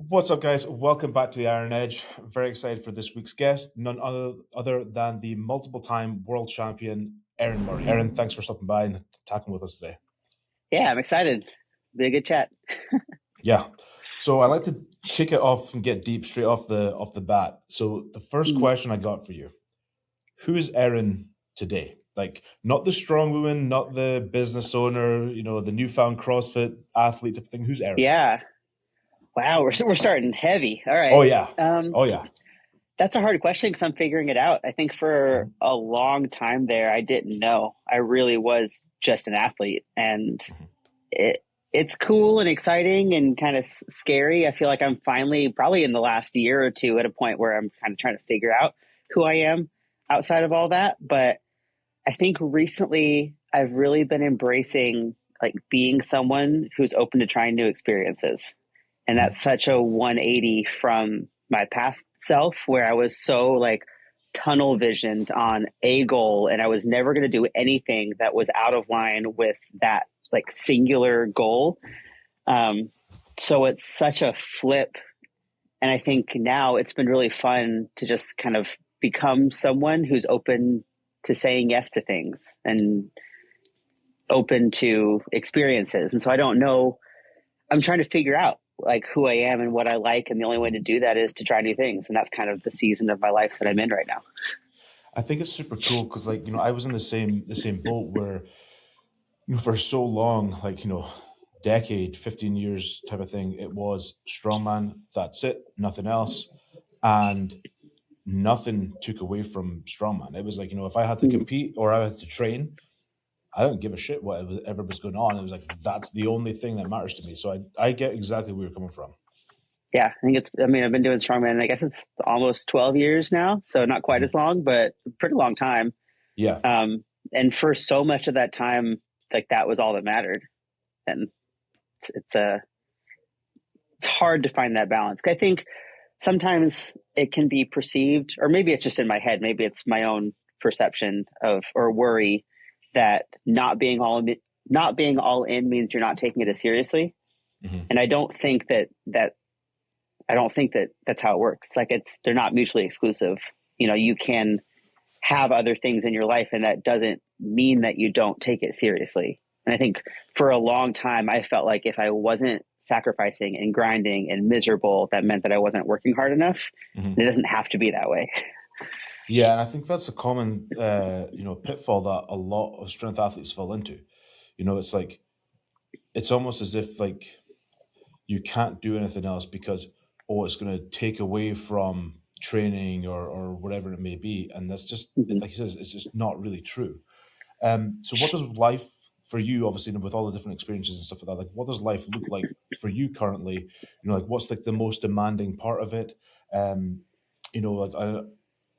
What's up, guys? Welcome back to the Iron Edge. Very excited for this week's guest, none other than the multiple-time world champion, Erin Murray. Erin, thanks for stopping by and talking with us today. Yeah, I'm excited. Be a good chat. Yeah. So I like to kick it off and get deep straight off the bat. So the first Mm. question I got for you: who is Erin today? Like, not the strong woman, not the business owner, the newfound CrossFit athlete type of thing. Who's Erin? Yeah. Wow, we're starting heavy. All Oh right. yeah. Um, Oh yeah. that's a hard question because I'm figuring it out. I think for a long time there, I didn't know. I really was just an athlete, and Mhm. it's cool and exciting and kind of scary. I feel like I'm finally, probably in the last year or two, at a point where I'm kind of trying to figure out who I am outside of all that. But I think recently I've really been embracing like being someone who's open to trying new experiences. And Mhm. that's such a 180 from my past self where I was so like tunnel visioned on a goal and I was never going to do anything that was out of line with that like singular goal. Um, so it's such a flip. And I think now it's been really fun to just kind of become someone who's open to saying yes to things and open to experiences. And so I don't know, I'm trying to figure out like who I am and what I like. And the only way to do that is to try new things. And that's kind of the season of my life that I'm in right now. I think it's super cool because, like, I was in the same boat where, for so long, like, decade, 15 years type of thing, it was strongman, that's it, nothing else. And nothing took away from strongman. It was like, if I had to Mhm. compete or I had to train, I don't give a shit whatever was going on. It was like, that's the only thing that matters to me. So I get exactly where you're coming from. Yeah, I think I mean, I've been doing strongman, I guess it's almost 12 years now. So not quite Mhm. as long, but a pretty long time. Yeah. Um, and for so much of that time, like that was all that mattered. And it's, it's, uh, it's hard to find that balance. I think sometimes it can be perceived, or maybe it's just in my head, maybe it's my own perception of or worry that not being all in means you're not taking it as seriously. Hmm. And I don't think that that's how it works. Like they're not mutually exclusive. You can have other things in your life and that doesn't mean that you don't take it seriously. And I think for a long time I felt like if I wasn't sacrificing and grinding and miserable, that meant that I wasn't working hard enough. Hmm. And it doesn't have to be that way. Yeah, and I think that's a common, pitfall that a lot of strength athletes fall into. It's like, it's almost as if, like, you can't do anything else because, it's going to take away from training or whatever it may be, and that's just Mhm. like he says, it's just not really true. So what does life for you, obviously, with all the different experiences and stuff like that, like, what does life look like for you currently? Like, what's like the most demanding part of it? um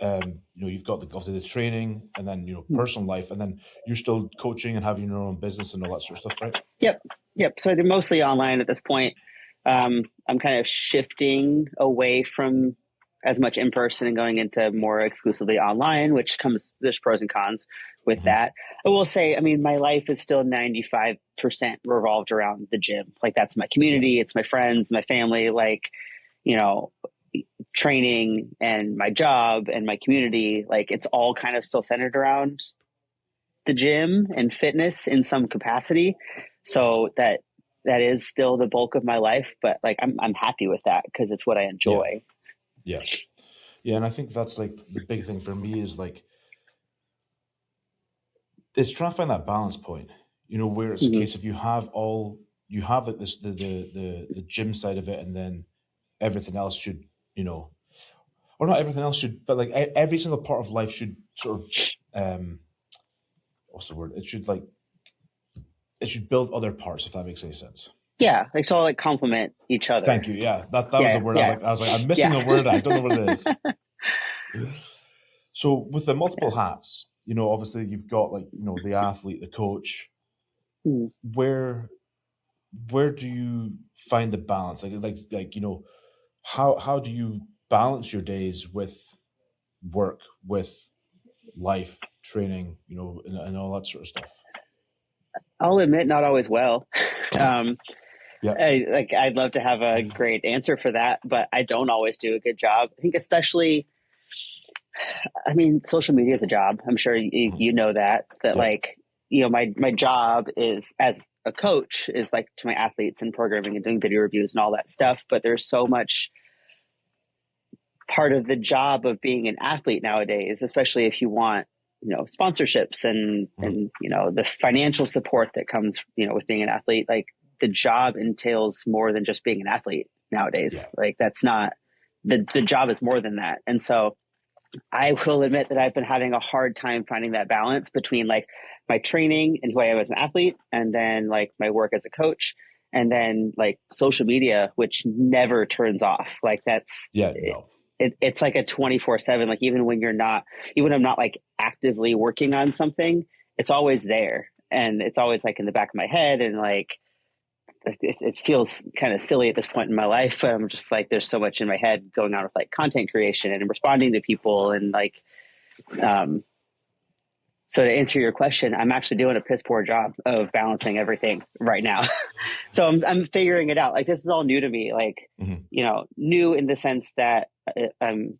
like, you've got obviously the training, and then personal life, and then you're still coaching and having your own business and all that sort of stuff, right? Yep. Yep. So I do mostly online at this point. I'm kind of shifting away from as much in person and going into more exclusively online, which there's pros and cons with Hmm. that. I will say, I mean, my life is still 95% revolved around the gym. Like that's my Yeah. community. It's my friends, my family, like, you know, training and my job and my community. Like it's all kind of still centered around the gym and fitness in some capacity. So that is still the bulk of my life, but like I'm happy with that because it's what I Yeah. enjoy. Yeah. Yeah, and I think that's like the big thing for me is like, it's trying to find that balance point, where it's a Mm-hmm. case of you have like this the gym side of it, and then everything else should, or not everything else should, but like every single part of life should sort of, what's the word? It should build other parts, if that makes any sense. Yeah, like so, like complement each other. Thank you. Yeah, that was the Yeah, word. yeah, I was like, I'm missing yeah. a word. I don't know what it is. So with the multiple Yeah. hats, obviously you've got, like, the athlete, the coach. Mm. Where where do you find the balance? Like how do you balance your days with work, with life, training, and all that sort of stuff? I'll admit, not always well. um, Yeah. I'd love to have a great answer for that, but I don't always do a good job. I think especially, I mean, social media is a job. I'm sure Mhm. you know that Yep. like, my job is as a coach is like to my athletes and programming and doing video reviews and all that stuff. But there's so much part of the job of being an athlete nowadays, especially if you want, sponsorships and, Mhm. the financial support that comes, with being an athlete. Like the job entails more than just being an athlete nowadays. Yeah. Like that's not the job is more than that. And so I will admit that I've been having a hard time finding that balance between like my training and who I am as an athlete, and then like my work as a coach, and then like social media, which never turns off. Like that's Yeah. No. it's like a 24/7. Like even when I'm not like actively working on something, it's always there, and it's always like in the back of my head, and like it feels kind of silly at this point in my life, but I'm just like, there's so much in my head going on with like content creation and responding to people. And like, um, so to answer your question, I'm actually doing a piss poor job of balancing everything right now. So I'm figuring it out. Like, this is all new to me, like, Mhm. new in the sense that I'm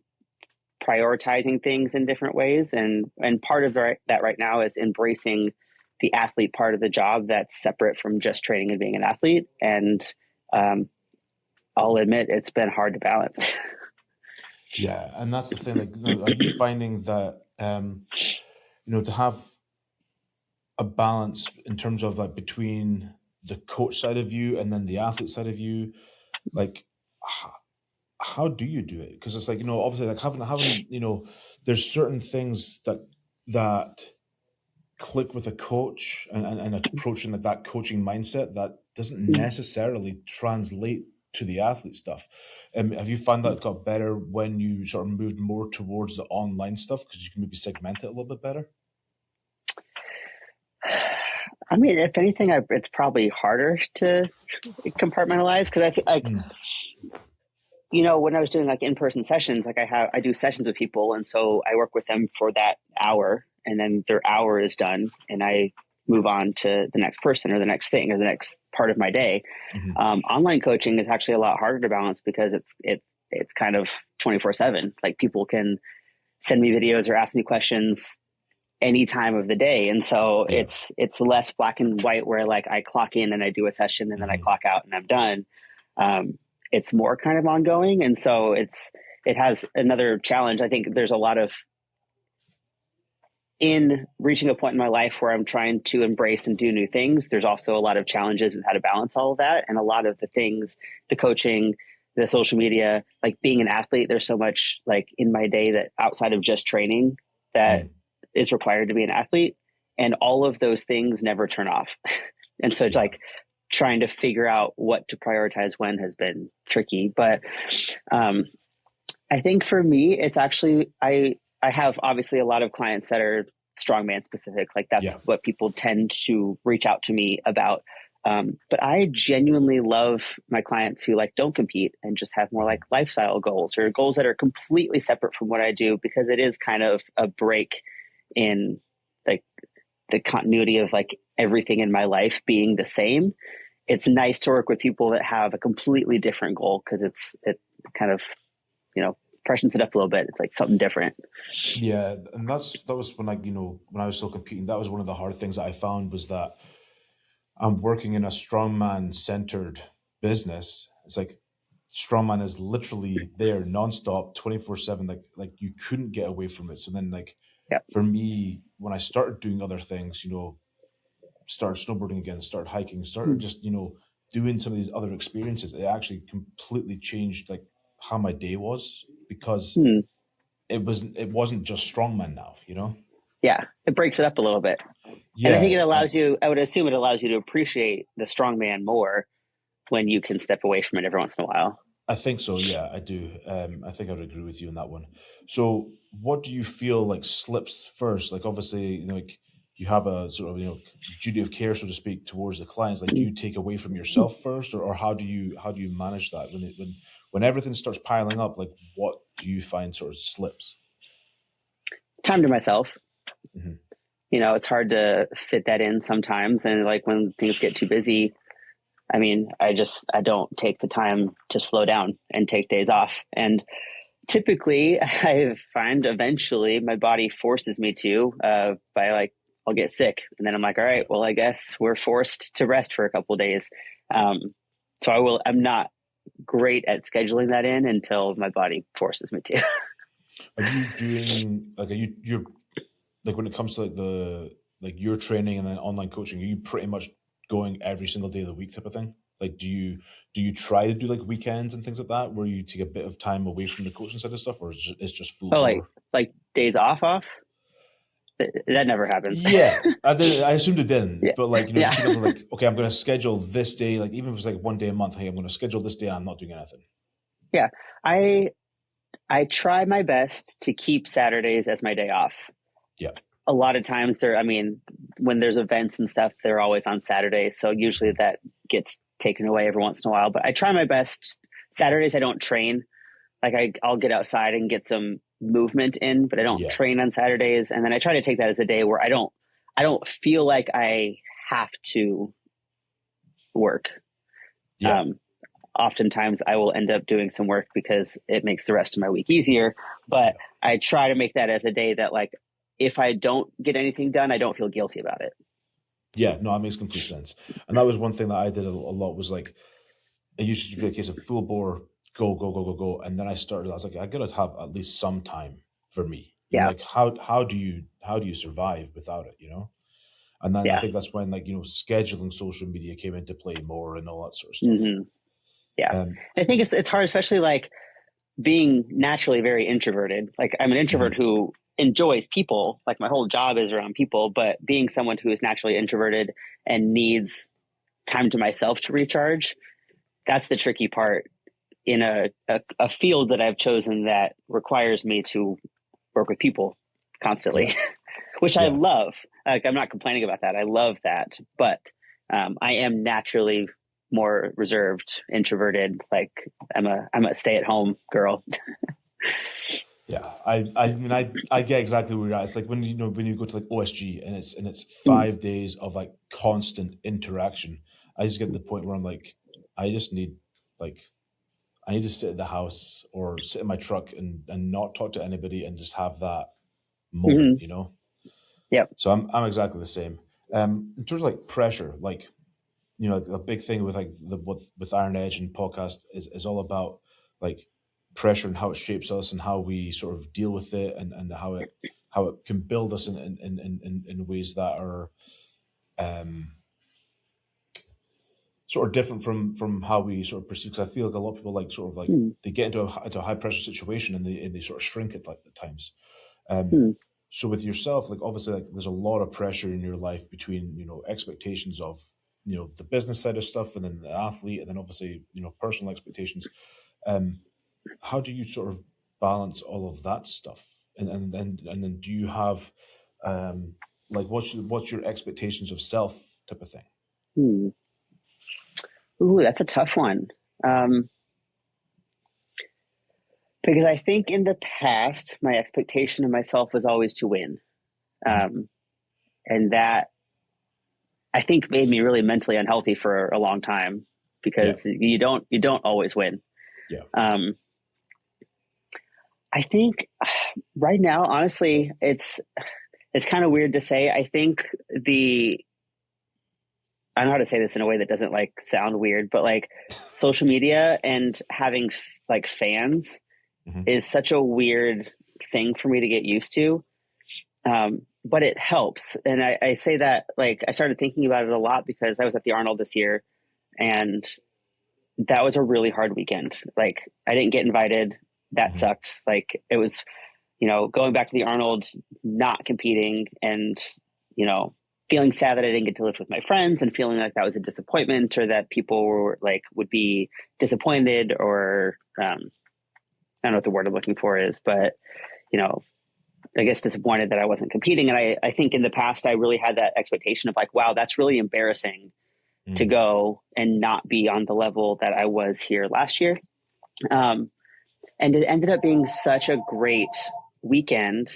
prioritizing things in different ways. And part of that right now is embracing the athlete part of the job that's separate from just training and being an athlete. And um, I'll admit it's been hard to balance. Yeah, and that's the thing. Like, are you finding that to have a balance in terms of like between the coach side of you and then the athlete side of you, like h- how do you do it? Because it's like obviously like having there's certain things that click with a coach and approaching that coaching mindset that doesn't necessarily translate to the athlete stuff. Have you found that it got better when you sort of moved more towards the online stuff because you can maybe segment it a little bit better? I mean, if anything, it's probably harder to compartmentalize because I feel like, Mm, when I was doing like in-person sessions, like I do sessions with people. And so I work with them for that hour, and then their hour is done and I move on to the next person or the next thing or the next part of my day. mhm. Online coaching is actually a lot harder to balance because it's kind of 24/7. Like people can send me videos or ask me questions any time of the day. And so Yeah. it's less black and white where like I clock in and I do a session and then I Mhm. clock out and I'm done. It's more kind of ongoing. And so it has another challenge. I think there's a lot of in reaching a point in my life where I'm trying to embrace and do new things. There's also a lot of challenges with how to balance all of that. And a lot of the things, the coaching, the social media, like being an athlete, there's so much like in my day that outside of just training that Mm. is required to be an athlete. And all of those things never turn off. And so it's Yeah. like trying to figure out what to prioritize when has been tricky. But um, I think for me, it's actually I have obviously a lot of clients that are strongman specific. Like that's Yeah. what people tend to reach out to me about. But I genuinely love my clients who like don't compete and just have more like Mhm. lifestyle goals or goals that are completely separate from what I do, because it is kind of a break in like the continuity of like everything in my life being the same. It's nice to work with people that have a completely different goal because it kind of, you know, freshens it up a little bit. It's like something different. Yeah, and that was when when I was still competing, that was one of the hard things that I found was that I'm working in a strongman centered business. It's like strongman is literally there nonstop, 24/7. Like you couldn't get away from it. So then like Yeah. for me, when I started doing other things, started snowboarding again, started hiking, started just, doing some of these other experiences, it actually completely changed like how my day was because Hmm. it wasn't just strongman now. Yeah. It breaks it up a little bit. And I think Yeah, it allows you, I would assume it allows you to appreciate the strong man more when you can step away from it every once in a while. I think so. Yeah, I do. I think I would agree with you on that one. So, what do you feel like slips first? Like, obviously, like you have a sort of duty of care, so to speak, towards the clients. Like, do you take away from yourself first, or how do you manage that when everything starts piling up? Like, what do you find sort of slips? Time to myself. Hmm. It's hard to fit that in sometimes. And like when things get too busy, I mean, I don't take the time to slow down and take days off. And typically I find eventually my body forces me to, by like, I'll get sick and then I'm like, all right, Yeah. well, I guess we're forced to rest for a couple of days. Um, so I'm not great at scheduling that in until my body forces me to. Are you doing like, you're like, when it comes to like like your training and then online coaching, are you pretty much going every single day of the week type of thing? Like, do you try to do like weekends and things like that where you take a bit of time away from the coaching side of stuff, or it's just full Oh, bore? like days off. That never happens. Yeah, I assumed it didn't, Yeah. but like, just Yeah. being able to like, okay, I'm going to schedule this day, like even if it's like one day a month, hey, I'm going to schedule this day and I'm not doing anything. Yeah. I, I try my best to keep Saturdays as my day off. Yeah. A lot of times I mean, when there's events and stuff, they're always on Saturdays. So usually Mhm. that gets taken away every once in a while, but I try my best. Saturdays, I don't train. Like I'll get outside and get some movement in, but I don't Yeah. train on Saturdays. And then I try to take that as a day where I don't feel like I have to work. Yeah. Um, Oftentimes I will end up doing some work because it makes the rest of my week easier. But Yeah. I try to make that as a day that, like, if I don't get anything done, I don't feel guilty about it. Yeah. No, that makes complete sense. And that was one thing that I did a lot, was like, it used to be a case of full bore, go, go, go, go, go. And then I was like, I gotta have at least some time for me. Yeah. Like how do you survive without it, And then I Yeah. think that's when, like, scheduling social media came into play more and all that sort of stuff. Hmm. Yeah. Um, I think it's hard, especially like being naturally very introverted. Like I'm an introvert mhm. who enjoys people. Like my whole job is around people, but being someone who is naturally introverted and needs time to myself to recharge, that's the tricky part in a field that I've chosen that requires me to work with people Yeah, constantly, which I yeah, love. Like I'm not complaining about that. I love that, but I am naturally more reserved, introverted. Like I'm a stay at home girl. yeah. I mean, I get exactly where you're at. It's like when when you go to like OSG and it's Mm, 5 days of like constant interaction. I just get to the point where I'm like, I just need like I need to sit in the house or sit in my truck and not talk to anybody and just have that moment, mm-hmm. you know. Yep. So I'm exactly the same. In terms of like pressure, like, like a big thing with like with Iron Edge and podcast is all about like pressure and how it shapes us and how we sort of deal with it, and how it can build us in ways that are um sort of different from how we sort of perceive. Because I feel like a lot of people, like, sort of like, Mm, they get into a high pressure situation and they sort of shrink it, like, at times. Um, mm, so with yourself, like, obviously, like, there's a lot of pressure in your life between, expectations of, the business side of stuff, and then the athlete, and then obviously, personal expectations. Um, how do you sort of balance all of that stuff? And then do you have, um, like, what's your expectations of self type of thing? mm. Ooh, that's a tough one. Um, because I think in the past, my expectation of myself was always to win. Mhm. Um, and that I think made me really mentally unhealthy for a long time Yeah, because you don't always win. yeah, Um, I think right now, honestly, it's kind of weird to say. I think I don't know how to say this in a way that doesn't like sound weird, but like social media and having like fans hmm, is such a weird thing for me to get used to. But it helps. And I say that, like, I started thinking about it a lot because I was at the Arnold this year and that was a really hard weekend. Like, I didn't get invited. That hmm, sucked. Like, it was, going back to the Arnold, not competing and, you know, feeling sad that I didn't get to live with my friends and feeling like that was a disappointment or that people were like, would be disappointed or, I don't know what the word I'm looking for is, but, you know, I guess disappointed that I wasn't competing. And I think in the past, I really had that expectation of like, wow, that's really embarrassing to hmm, go and not be on the level that I was here last year. Um, and it ended up being such a great weekend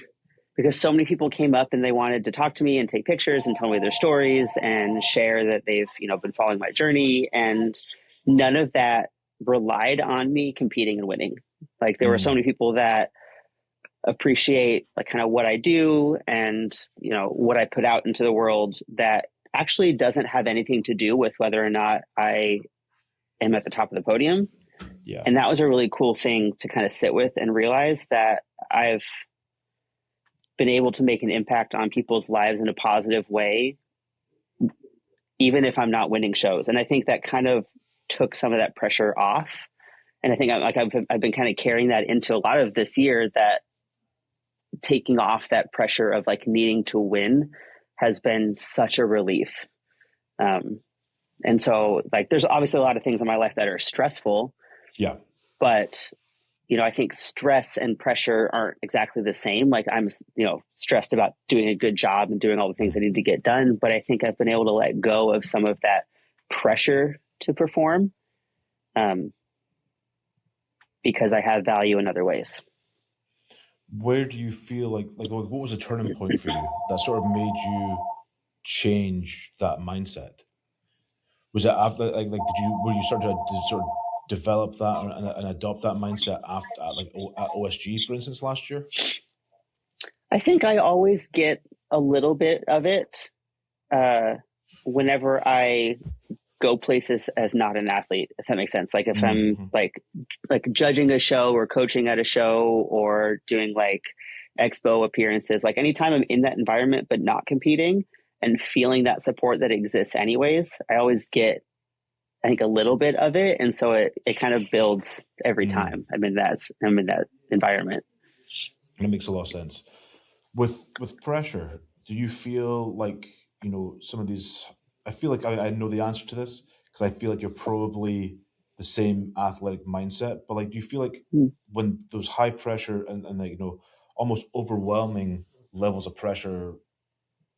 because so many people came up and they wanted to talk to me and take pictures and tell me their stories and share that they've, been following my journey. And none of that relied on me competing and winning. Like there were so many people that appreciate like kind of what I do and, what I put out into the world that actually doesn't have anything to do with whether or not I am at the top of the podium. Yeah. And that was a really cool thing to kind of sit with and realize that I've been able to make an impact on people's lives in a positive way, even if I'm not winning shows. And I think that kind of took some of that pressure off. And I think I've been kind of carrying that into a lot of this year, that taking off that pressure of like needing to win has been such a relief. And so like, there's obviously a lot of things in my life that are stressful. Yeah. But, I think stress and pressure aren't exactly the same. Like I'm, stressed about doing a good job and doing all the things I need to get done. But I think I've been able to let go of some of that pressure to perform, because I have value in other ways. Where do you feel like what was a turning point for you that sort of made you change that mindset? Was it after were you starting to sort of develop that and adopt that mindset after at OSG, for instance, last year? I think I always get a little bit of it whenever I go places as not an athlete, if that makes sense. Like if I'm like judging a show or coaching at a show or doing like expo appearances, like anytime I'm in that environment but not competing and feeling that support that exists anyways, I always get, I think, a little bit of it. And so it kind of builds every time I'm in that environment. It makes a lot of sense. With pressure, do you feel like, some of these, I feel like I know the answer to this because I feel like you're probably the same athletic mindset, but like, do you feel like when those high pressure and like, almost overwhelming levels of pressure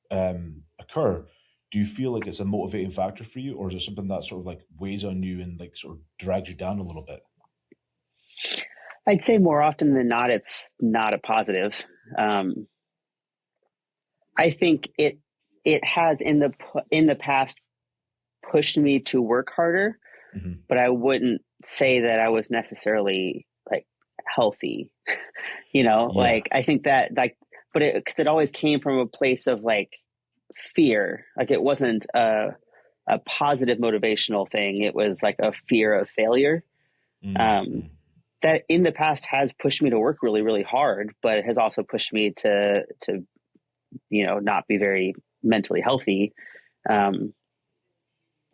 occur, do you feel like it's a motivating factor for you, or is it something that sort of like weighs on you and like sort of drags you down a little bit? I'd say more often than not, it's not a positive. I think it has in the past pushed me to work harder, but I wouldn't say that I was necessarily like healthy, like I think that like, but cause it always came from a place of like fear. Like it wasn't a positive motivational thing. It was like a fear of failure. That in the past has pushed me to work really, really hard, but it has also pushed me to not be very mentally healthy. And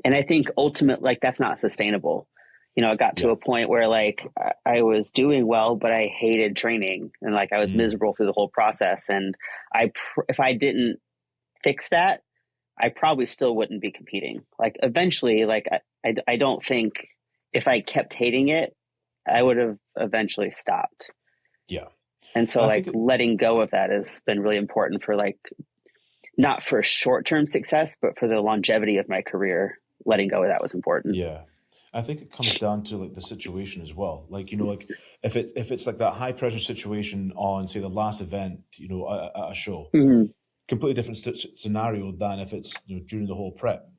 I think ultimately, like, that's not sustainable. It got to a point where like I was doing well, but I hated training and like I was miserable through the whole process. And if I didn't fix that, I probably still wouldn't be competing. Like eventually, like I don't think if I kept hating it, I would have eventually stopped. Yeah. And so like letting go of that has been really important for like, not for short-term success, but for the longevity of my career. Letting go of that was important. Yeah. I think it comes down to like the situation as well. Like, like if it's like that high pressure situation on, say, the last event, at a show, completely different scenario than if it's during the whole prep.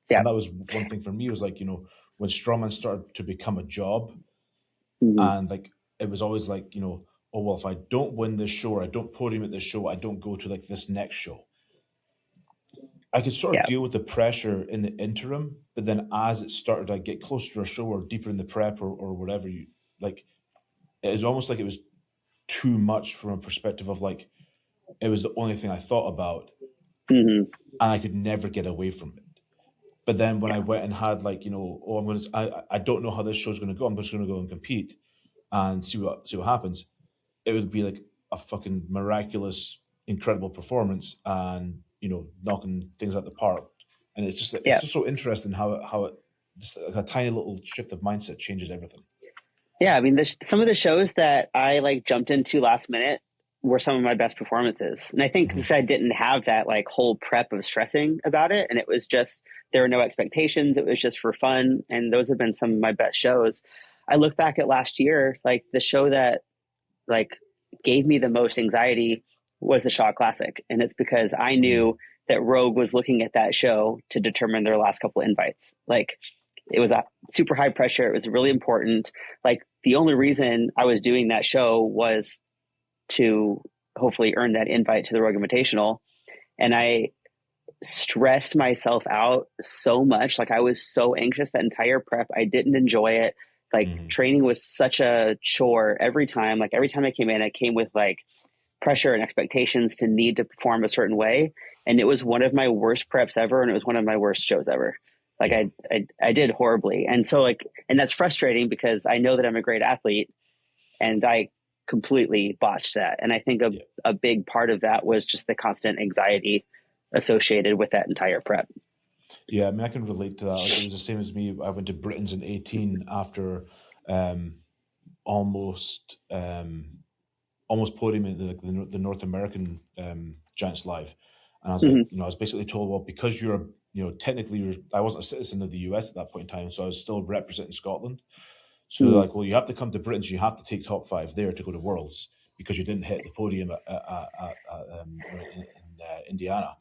Yeah. And that was one thing for me, was like, when strongman started to become a job, and like it was always like, oh well, if I don't win this show or I don't podium at this show, I don't go to like this next show. I could sort of deal with the pressure in the interim, but then as it started to get closer to a show or deeper in the prep or whatever, it was almost like it was too much from a perspective of like, it was the only thing I thought about, and I could never get away from it. But then when I went and had like, I don't know how this show's going to go. I'm just going to go and compete and see what happens. It would be like a fucking miraculous, incredible performance, and knocking things out the park. And it's just so interesting how it just like a tiny little shift of mindset changes everything. Yeah, I mean, some of the shows that I like jumped into last minute were some of my best performances. And I think because I didn't have that like whole prep of stressing about it, and it was just, there were no expectations. It was just for fun. And those have been some of my best shows. I look back at last year, like the show that like gave me the most anxiety was the Shaw Classic. And it's because I knew that Rogue was looking at that show to determine their last couple of invites. Like, it was a super high pressure. It was really important. Like, the only reason I was doing that show was to hopefully earn that invite to the Rogue Invitational. And I stressed myself out so much. Like, I was so anxious that entire prep. I didn't enjoy it. Like, training was such a chore every time. Like, every time I came in, I came with like pressure and expectations to need to perform a certain way. And it was one of my worst preps ever. And it was one of my worst shows ever. Like, I did horribly. And so like, and that's frustrating because I know that I'm a great athlete and I completely botched that. And I think a big part of that was just the constant anxiety associated with that entire prep. Yeah, I mean, I can relate to that. Like, it was the same as me. I went to Britain's in 18 after almost almost podium in the North American Giants Live. And I was like, I was basically told, well, because you're, technically I wasn't a citizen of the US at that point in time, so I was still representing Scotland. So they're like, well, you have to come to Britain, so you have to take top 5 there to go to Worlds because you didn't hit the podium in Indiana.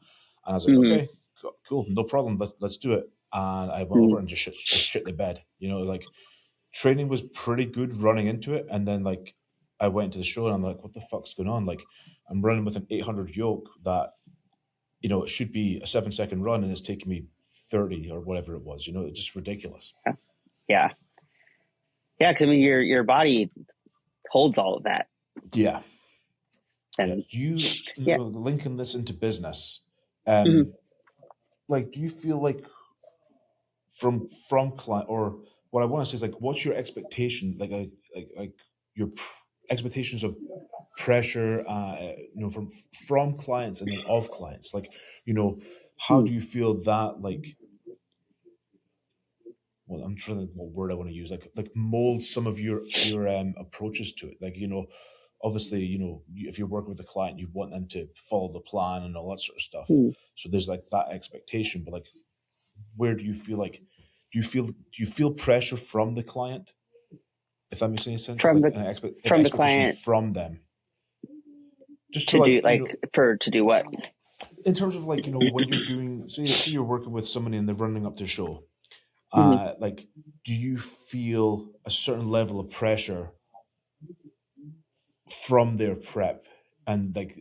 And I was like, okay, cool, no problem, let's do it. And I went over and just shit the bed. Like, training was pretty good running into it, and then like I went to the show and I'm like, what the fuck's going on? Like, I'm running with an 800 yoke that, it should be a 7-second run and it's taking me 30 or whatever it was. It's just ridiculous. Yeah. Yeah. Cause I mean, your body holds all of that. Yeah. And Do you linking this into business? Like, do you feel like from client, or what I want to say is like, what's your expectation? Like your expectations of pressure, from clients and then of clients. Like, how do you feel that, like, well, I'm trying to think what word I want to use, like mold some of your approaches to it. Like, obviously, if you're working with a client, you want them to follow the plan and all that sort of stuff. So there's like that expectation, but like, where do you feel like, do you feel pressure from the client? If that makes any sense, from like the client from them, just to do to do what? In terms of like, when you're doing, say you're working with somebody and they're running up to show, like, do you feel a certain level of pressure from their prep, and like,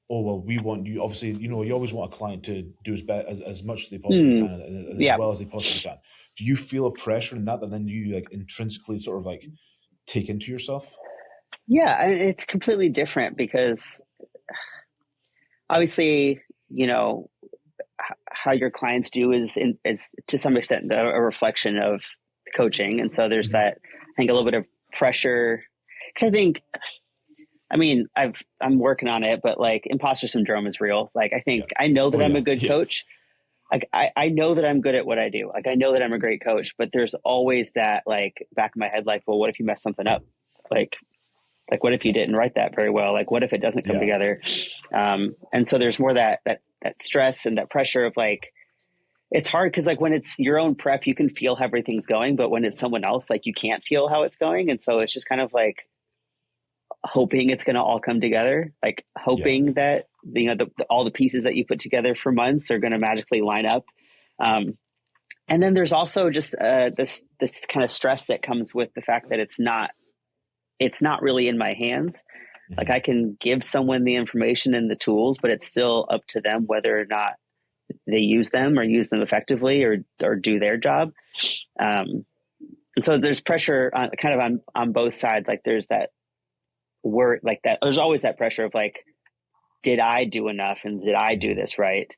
oh well, we want you, obviously, you always want a client to do as much as they possibly can, and as well as they possibly can. Do you feel a pressure in that then you like intrinsically sort of like take into yourself? Yeah, it's completely different because obviously, how your clients do is to some extent a reflection of coaching. And so there's that, I think, a little bit of pressure. Because I mean, I'm working on it, but like, imposter syndrome is real. Like, I think I know that I'm a good coach. Like, I know that I'm good at what I do. Like, I know that I'm a great coach, but there's always that like back of my head, like, well, what if you mess something up? Like, what if you didn't write that very well? Like, what if it doesn't come together? And so there's more that stress and that pressure of like, it's hard because like when it's your own prep, you can feel how everything's going, but when it's someone else, like, you can't feel how it's going. And so it's just kind of like hoping it's going to all come together, like hoping that, all the pieces that you put together for months are going to magically line up. And then there's also just this kind of stress that comes with the fact that it's not really in my hands. Like, I can give someone the information and the tools, but it's still up to them whether or not they use them or use them effectively or do their job. And so there's pressure on both sides. Like, there's that word, like that, there's always that pressure of like, did I do enough? And did I do this right?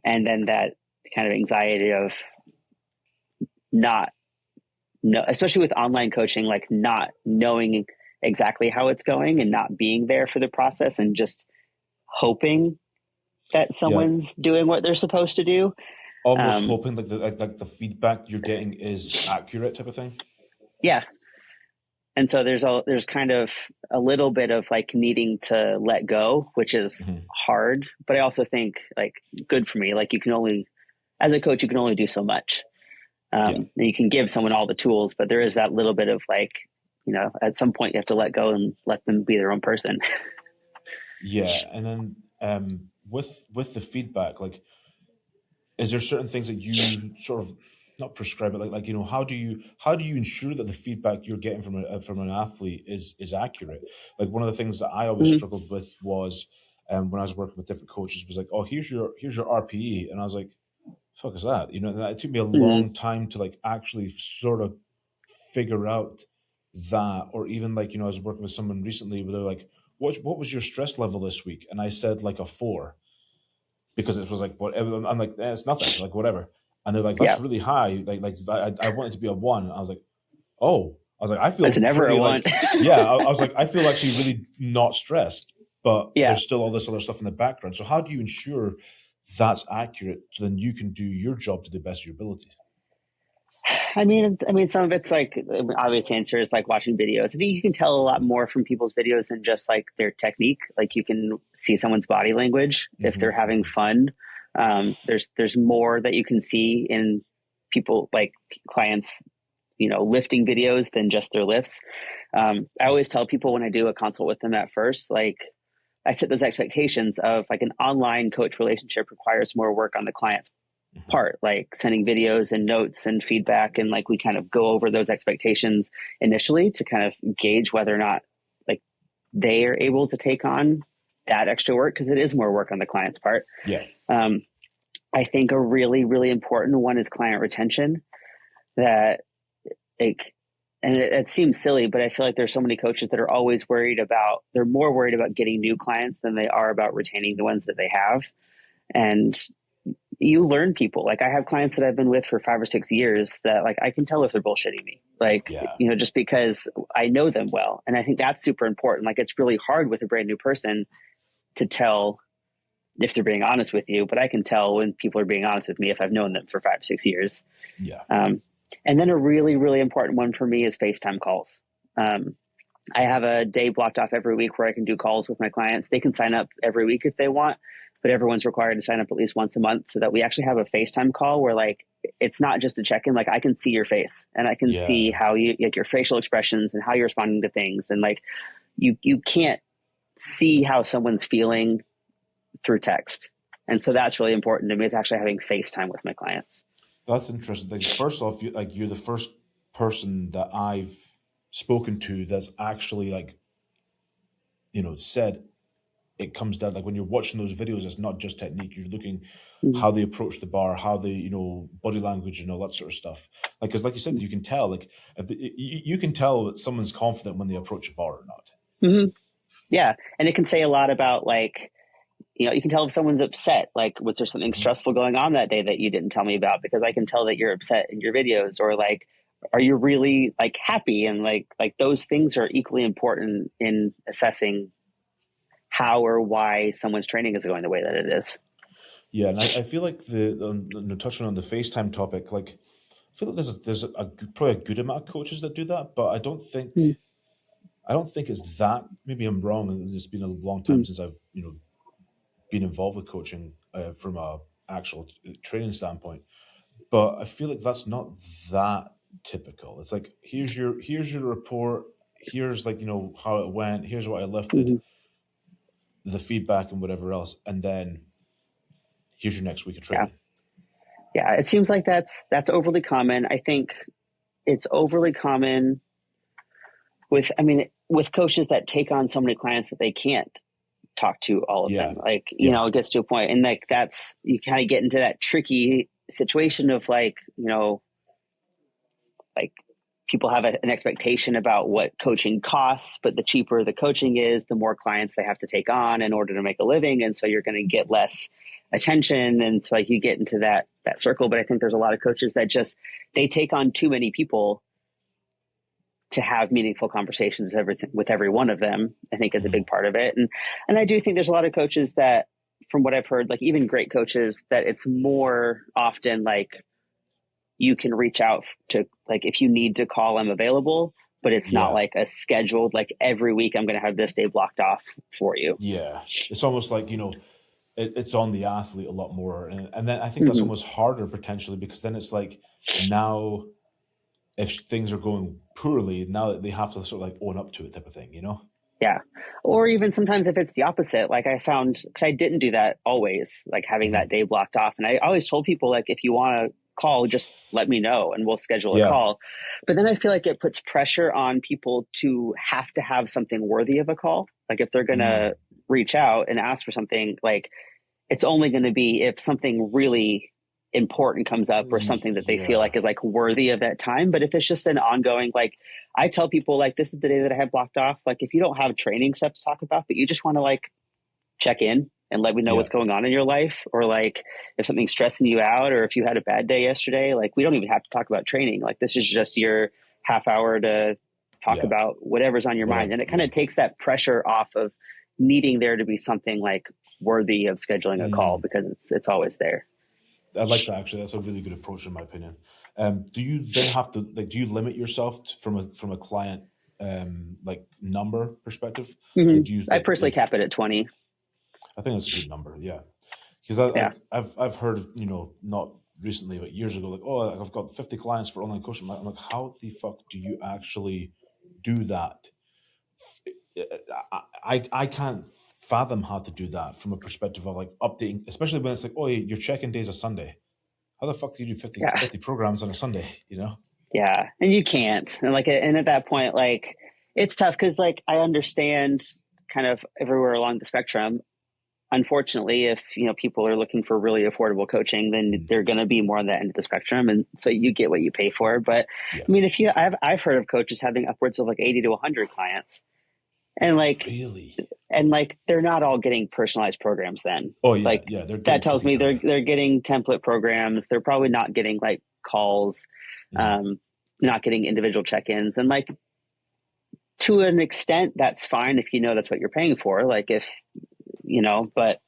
And then that kind of anxiety of especially with online coaching, like not knowing exactly how it's going and not being there for the process and just hoping that someone's doing what they're supposed to do. Almost hoping like the feedback you're getting is accurate, type of thing. Yeah. And so there's kind of a little bit of like needing to let go, which is hard, but I also think like good for me. Like, as a coach, you can only do so much. You can give someone all the tools, but there is that little bit of like, at some point you have to let go and let them be their own person. Yeah, and then with the feedback, like, is there certain things that you sort of not prescribe, but like how do you ensure that the feedback you're getting from an athlete is accurate? Like one of the things that I always Mhm. struggled with was when I was working with different coaches was like, oh, here's your RPE, and I was like, fuck is that? You know, and it took me a Mhm. long time to like actually sort of figure out that, or even like, I was working with someone recently where they're like, what was your stress level this week? And I said like a 4 because it was like, what? I'm like, it's nothing, like whatever. And they're like, that's Yeah, really high. I want it to be a 1. I was like, oh, I was like, I it's feel never a pretty one. like, yeah, I was like, I feel actually really not stressed, but Yeah. there's still all this other stuff in the background. So how do you ensure that's accurate so then you can do your job to the best of your ability? I mean, some of it's like obvious answer is like watching videos. I think you can tell a lot more from people's videos than just like their technique. Like you can see someone's body language if they're having Hmm. fun. There's more that you can see in people like clients, lifting videos than just their lifts. I always tell people when I do a consult with them at first, like I set those expectations of like an online coach relationship requires more work on the client's Hmm. part, like sending videos and notes and feedback. And like we kind of go over those expectations initially to kind of gauge whether or not like they are able to take on that extra work because it is more work on the client's part. Yeah. Um, I think a really, really important one is client retention that like, and it seems silly, but I feel like there's so many coaches that are always they're more worried about getting new clients than they are about retaining the ones that they have. And you learn people. Like I have clients that I've been with for 5 or 6 years that like I can tell if they're bullshitting me. Like, Yeah. just because I know them well. And I think that's super important. Like it's really hard with a brand new person to tell if they're being honest with you, but I can tell when people are being honest with me if I've known them for 5 or 6 years. Yeah. Um, and then a really, really important one for me is FaceTime calls. Um, I have a day blocked off every week where I can do calls with my clients. They can sign up every week if they want, but everyone's required to sign up at least once a month so that we actually have a FaceTime call where like it's not just a check-in. Like I can see your face and I can see Yeah. how you like your facial expressions and how you're responding to things. And like you can't see how someone's feeling through text. And so that's really important to me is actually having FaceTime with my clients. That's interesting. Like, first off, you're the first person that I've spoken to that's actually like, said it comes down like when you're watching those videos, it's not just technique. You're looking Mm-hmm. how they approach the bar, how they, body language and all that sort of stuff. Like, because like you said, you can tell, like, you can tell that someone's confident when they approach a bar or not. Mm-hmm. Yeah. And it can say a lot about like, you can tell if someone's upset, like, was there something Hmm. stressful going on that day that you didn't tell me about? Because I can tell that you're upset in your videos, or like, are you really like happy? And like those things are equally important in assessing how or why someone's training is going the way that it is. Yeah, and I feel like touching on the FaceTime topic, like I feel like probably a good amount of coaches that do that, but I don't think it's that. Maybe I'm wrong, and it's been a long time Mm-hmm. since I've been involved with coaching from a actual training standpoint. But I feel like that's not that typical. It's like here's your report. Here's like how it went. Here's what I lifted, Mm-hmm. the feedback and whatever else, and then here's your next week of Yeah, training. yeah. It seems like that's overly common. I think it's overly common with coaches that take on so many clients that they can't talk to all of them. Yeah, Like, yeah, it gets to a point and like that's you kind of get into that tricky situation of like, like people have an expectation about what coaching costs, but the cheaper the coaching is, the more clients they have to take on in order to make a living. And so you're going to get less attention. And so like you get into that circle. But I think there's a lot of coaches that just they take on too many people to have meaningful conversations with every one of them, I think is a mhm, big part of it. And I do think there's a lot of coaches that, from what I've heard, like even great coaches, that it's more often like you can reach out to, like, if you need to call, I'm available, but it's not yeah, like a scheduled, like every week I'm going to have this day blocked off for you. yeah. It's almost like it's on the athlete a lot more, and then I think that's Mm-hmm. almost harder potentially because then it's like now if things are going poorly, now that they have to sort of like own up to it type of thing. Yeah. Or even sometimes if it's the opposite, like I found, because I didn't do that always, like having that Mhm. day blocked off. And I always told people, like, if you want to call, just let me know and we'll schedule a Yeah. call. But then I feel like it puts pressure on people to have something worthy of a call. Like if they're going Mm. to reach out and ask for something, like it's only going to be if something really important comes up or something that they feel Yeah. like is like worthy of that time. But if it's just an ongoing, like I tell people, like, this is the day that I have blocked off. Like, if you don't have training stuff to talk about, but you just want to like check in and let me know Yeah. what's going on in your life, or like if something's stressing you out, or if you had a bad day yesterday, like we don't even have to talk about training. Like, this is just your half hour to talk Yeah. about whatever's on your mind. Whatever. And it kind Yeah. of takes that pressure off of needing there to be something like worthy of scheduling a call, Mm. because it's always there. I like that actually. That's a really good approach in my opinion. Do you then have to like? Do you limit yourself from a client like number perspective? Like, do you I like personally cap it at 20. I think that's a good number. Yeah, because I Yeah. like I've heard not recently but years ago like, oh, I've got 50 clients for online coaching. I'm like, how the fuck do you actually do that? I can't fathom how to do that from a perspective of like updating, especially when it's like, oh, your check-in day is a Sunday. How the fuck do you do Yeah. 50 programs on a Sunday? Yeah. And you can't. And like, and at that point, like, it's tough because, like, I understand kind of everywhere along the spectrum. Unfortunately, if people are looking for really affordable coaching, then Mm. they're going to be more on that end of the spectrum, and so you get what you pay for. But Yeah. I mean, if I've heard of coaches having upwards of like 80 to 100 clients, and Really? they're not all getting personalized programs. Then Oh yeah, like yeah. They're that getting tells cookie me they're cutter. they're getting template programs. They're probably not getting like calls, Mm. um, not getting individual check-ins, and like to an extent, that's fine if you know that's what you're paying for. Like if but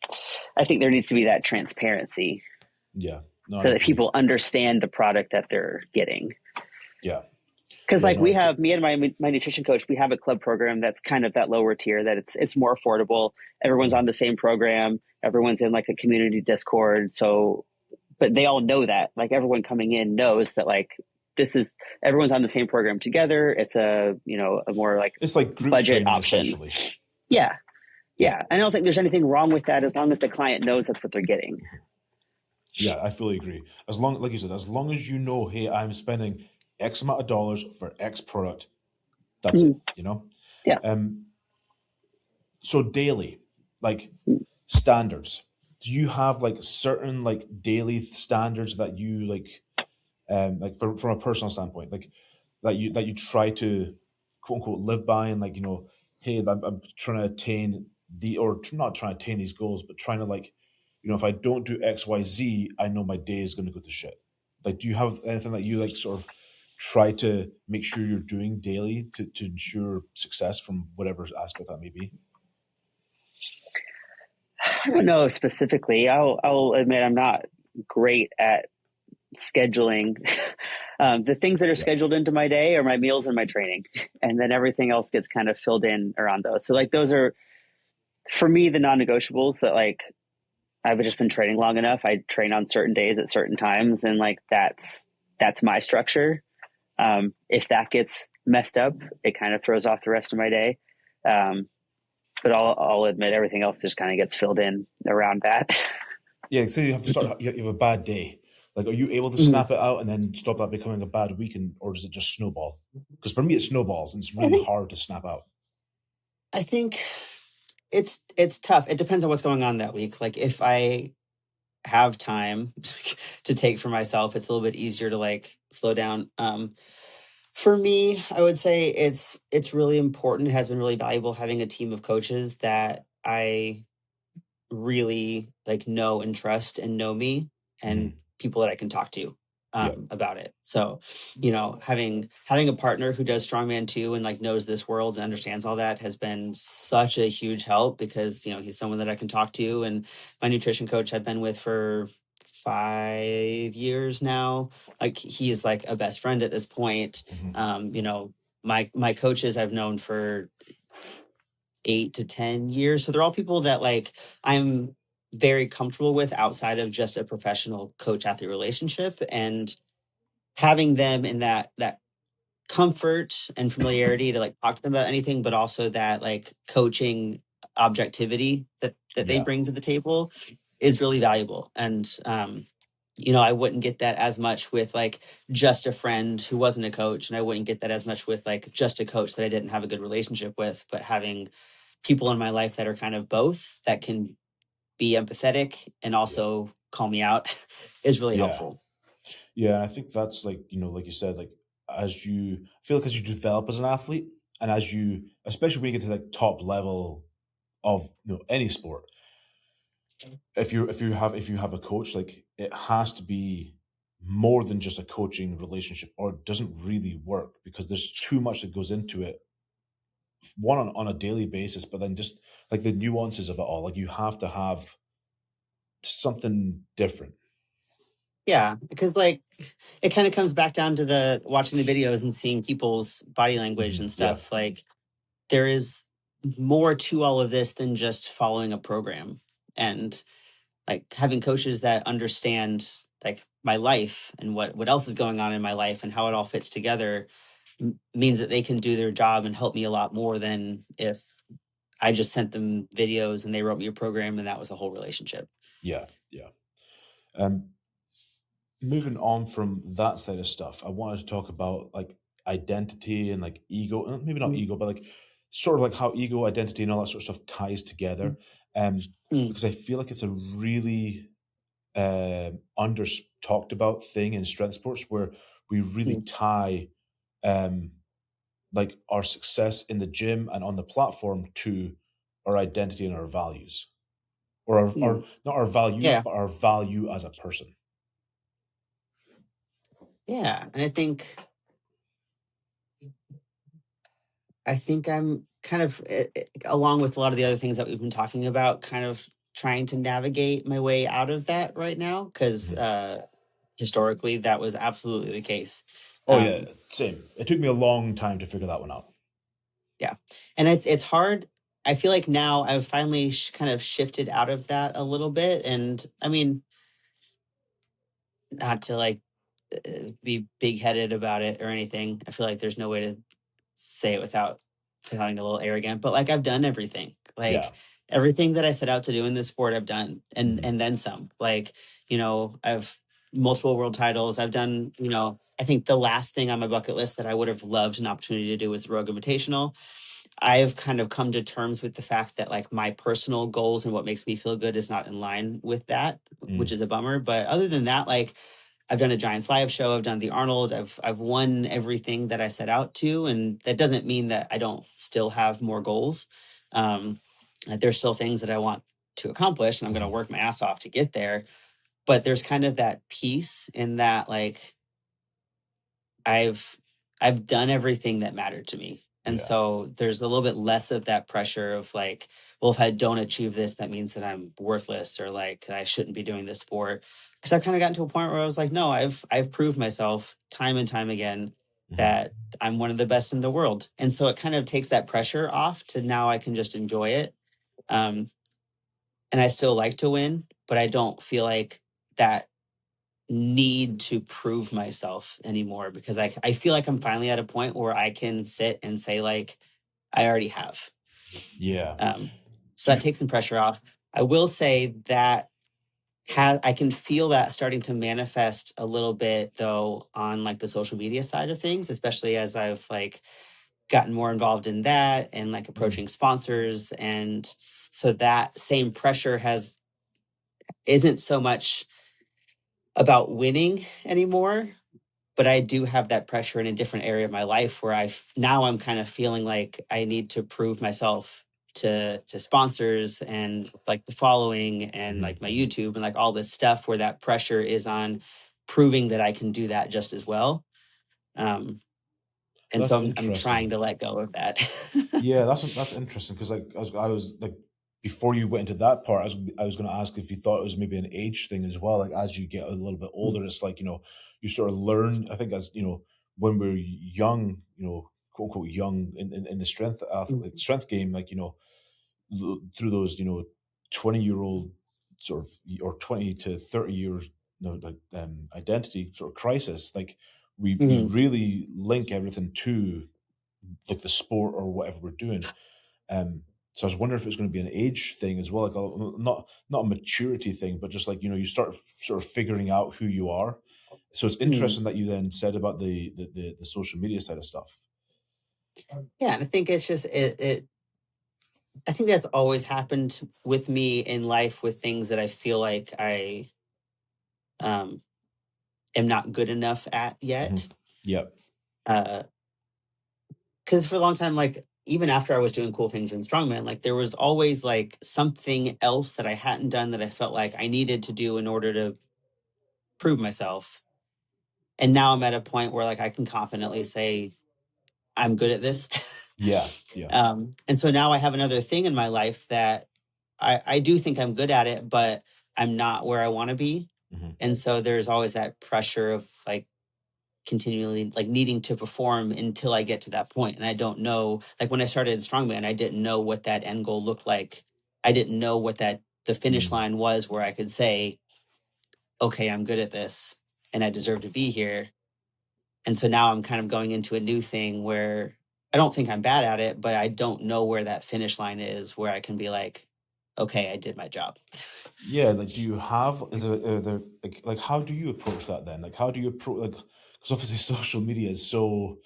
I think there needs to be that transparency Yeah. No, so I that agree. people understand the product that they're getting. Yeah. Because Yeah. like No. me and my nutrition coach, we have a club program that's kind of that lower tier, that it's more affordable. Everyone's on Mhm. the same program. Everyone's in like a community Discord. So, but they all know that, like, everyone coming in knows that, like, this is everyone's on the same program together. It's a more like It's like group budget training option. essentially. Yeah. Yeah. Yeah. I don't think there's anything wrong with that as long as the client knows that's what they're getting. Yeah, I fully agree. As long, like you said, as long as you know, hey, I'm spending X amount of dollars for X product, that's it. Mhm. You know. Yeah. Um. So daily, like standards. Do you have like certain like daily standards that you like from a personal standpoint, like that you try to quote unquote live by, and like hey, I'm trying to attain not trying to attain these goals, but trying to like if I don't do XYZ, I know my day is going to go to shit. Like, do you have anything that you like sort of try to make sure you're doing daily to ensure success from whatever aspect that may be? I don't know specifically. I'll admit I'm not great at scheduling. The things that are Yeah. scheduled into my day are my meals and my training, and then everything else gets kind of filled in around those. So like those are for me the non-negotiables that, like, I've just been training long enough. I train on certain days at certain times, and like that's my structure. If that gets messed up, it kind of throws off the rest of my day. Um, but I'll admit everything else just kind of gets filled in around that. Yeah, so you have a bad day. Like, are you able to Mhm. snap it out and then stop that becoming a bad weekend, or does it just snowball? Because for me, it snowballs, and it's I really think hard to snap out. I think it's tough. It depends on what's going on that week. Like if I have time to take for myself, it's a little bit easier to like slow down. For me, I would say it's really important. It has been really valuable having a team of coaches that I really like know and trust and know me, and Mhm. people that I can talk to Yeah, about it. So, having a partner who does strongman too and like knows this world and understands all that has been such a huge help, because he's someone that I can talk to. And my nutrition coach I've been with for 5 years now. Like he's like a best friend at this point. hmm My coaches I've known for 8 to 10 years. So they're all people that like I'm very comfortable with outside of just a professional coach athlete relationship. And having them in that comfort and familiarity to like talk to them about anything, but also that like coaching objectivity that they Yeah, bring to the table is really valuable. And I wouldn't get that as much with like just a friend who wasn't a coach, and I wouldn't get that as much with like just a coach that I didn't have a good relationship with. But having people in my life that are kind of both, that can be empathetic and yeah, also call me out, is really yeah, helpful. yeah. And I think that's like, like you said, like I feel like as you develop as an athlete, and as you, especially when you get to like top level of any sport, if you have a coach, like it has to be more than just a coaching relationship, or it doesn't really work because there's too much that goes into it, one on a daily basis, but then just like the nuances of it all, like you have to have something different. Yeah, because like it kind of comes back down to the watching the videos and seeing people's body language and Yeah, stuff. Like there is more to all of this than just following a program. And like having coaches that understand like my life and what else is going on in my life and how it all fits together means that they can do their job and help me a lot more than if I just sent them videos and they wrote me a program and that was the whole relationship. yeah, yeah. um Moving on from that side of stuff, I wanted to talk about like identity and like ego, maybe not Mm, ego, but like sort of like how ego, identity, and all that sort of stuff ties together. mm, mm, Because I feel like it's a really under talked about thing in strength sports, where we really mm, tie um, like our success in the gym and on the platform to our identity and our values, or our mm. not our values, Yeah, but our value as a person. yeah, and I think I'm kind of, along with a lot of the other things that we've been talking about, kind of trying to navigate my way out of that right now because Mhm. historically that was absolutely the case. Oh yeah, Um, same. It took me a long time to figure that one out. yeah, and it's hard. I feel like now I've finally kind of shifted out of that a little bit, and I mean, not to like be big headed about it or anything. I feel like there's no way to say it without sounding a little arrogant, but like I've done everything. Yeah. Like everything that I set out to do in this sport, I've done, and Hmm. and then some. Like I've multiple world titles. I've done. I think the last thing on my bucket list that I would have loved an opportunity to do was the Rogue Invitational. I've kind of come to terms with the fact that like my personal goals and what makes me feel good is not in line with that, which Mm. is a bummer. But other than that, like I've done a Giants live show, I've done the Arnold, I've won everything that I set out to, and that doesn't mean that I don't still have more goals. There's still things that I want to accomplish, and I'm going to Hmm. work my ass off to get there. But there's kind of that peace in that, like I've I've done everything that mattered to me. And Yeah. so there's a little bit less of that pressure of like, well, if I don't achieve this, that means that I'm worthless or like I shouldn't be doing this sport. Because I've kind of gotten to a point where I was like, no, I've proved myself time and time again Hmm. that I'm one of the best in the world. And so it kind of takes that pressure off to now I can just enjoy it. Um, and I still like to win, but I don't feel like that need to prove myself anymore because I feel like I'm finally at a point where I can sit and say like I already have. Yeah. Um, so Do you? that takes some pressure off. I will say that I can feel that starting to manifest a little bit though on like the social media side of things, especially as I've like gotten more involved in that and like Mm. approaching sponsors, and so that same pressure has isn't so much about winning anymore, but I do have that pressure in a different area of my life where now I'm kind of feeling like I need to prove myself to sponsors and like the following and Hmm. like my YouTube and like all this stuff where that pressure is on proving that I can do that just as well. Um, and That's so I'm interesting. trying to let go of that. Yeah, that's interesting because like I was like, before you went into that part, I was going to ask if you thought it was maybe an age thing as well. Like as you get a little bit older, it's like you sort of learn. I think as when we're young, quote unquote young in the like strength game, like through those 20-year-old sort of, or 20 to 30 years, like identity sort of crisis, like we Mhm. really link everything to like the sport or whatever we're doing. So I was wondering if it was going to be an age thing as well, like not a maturity thing, but just like you start sort of figuring out who you are. So it's Mhm. interesting that you then said about the social media side of stuff. Yeah, and I think it's just it. I think that's always happened with me in life with things that I feel like I um, am not good enough at Hmm. yet. Yeah. Because for a long time, like even after I was doing cool things in strongman, like there was always like something else that I hadn't done that I felt like I needed to do in order to prove myself. And now I'm at a point where like I can confidently say I'm good at this. Yeah. Yeah. And so now I have another thing in my life that I do think I'm good at it, but I'm not where I want to be. Hmm. And so there's always that pressure of like continually like needing to perform until I get to that point. And I don't know, like when I started strongman, I didn't know what that end goal looked like. I didn't know what that the finish Mm. line was where I could say, okay, I'm good at this and I deserve to be here. And so now I'm kind of going into a new thing where I don't think I'm bad at it, but I don't know where that finish line is where I can be like, okay, I did my job. Yeah, like, do you have is it are there like how do you approach that then? Like, how do you approach like because obviously social media is so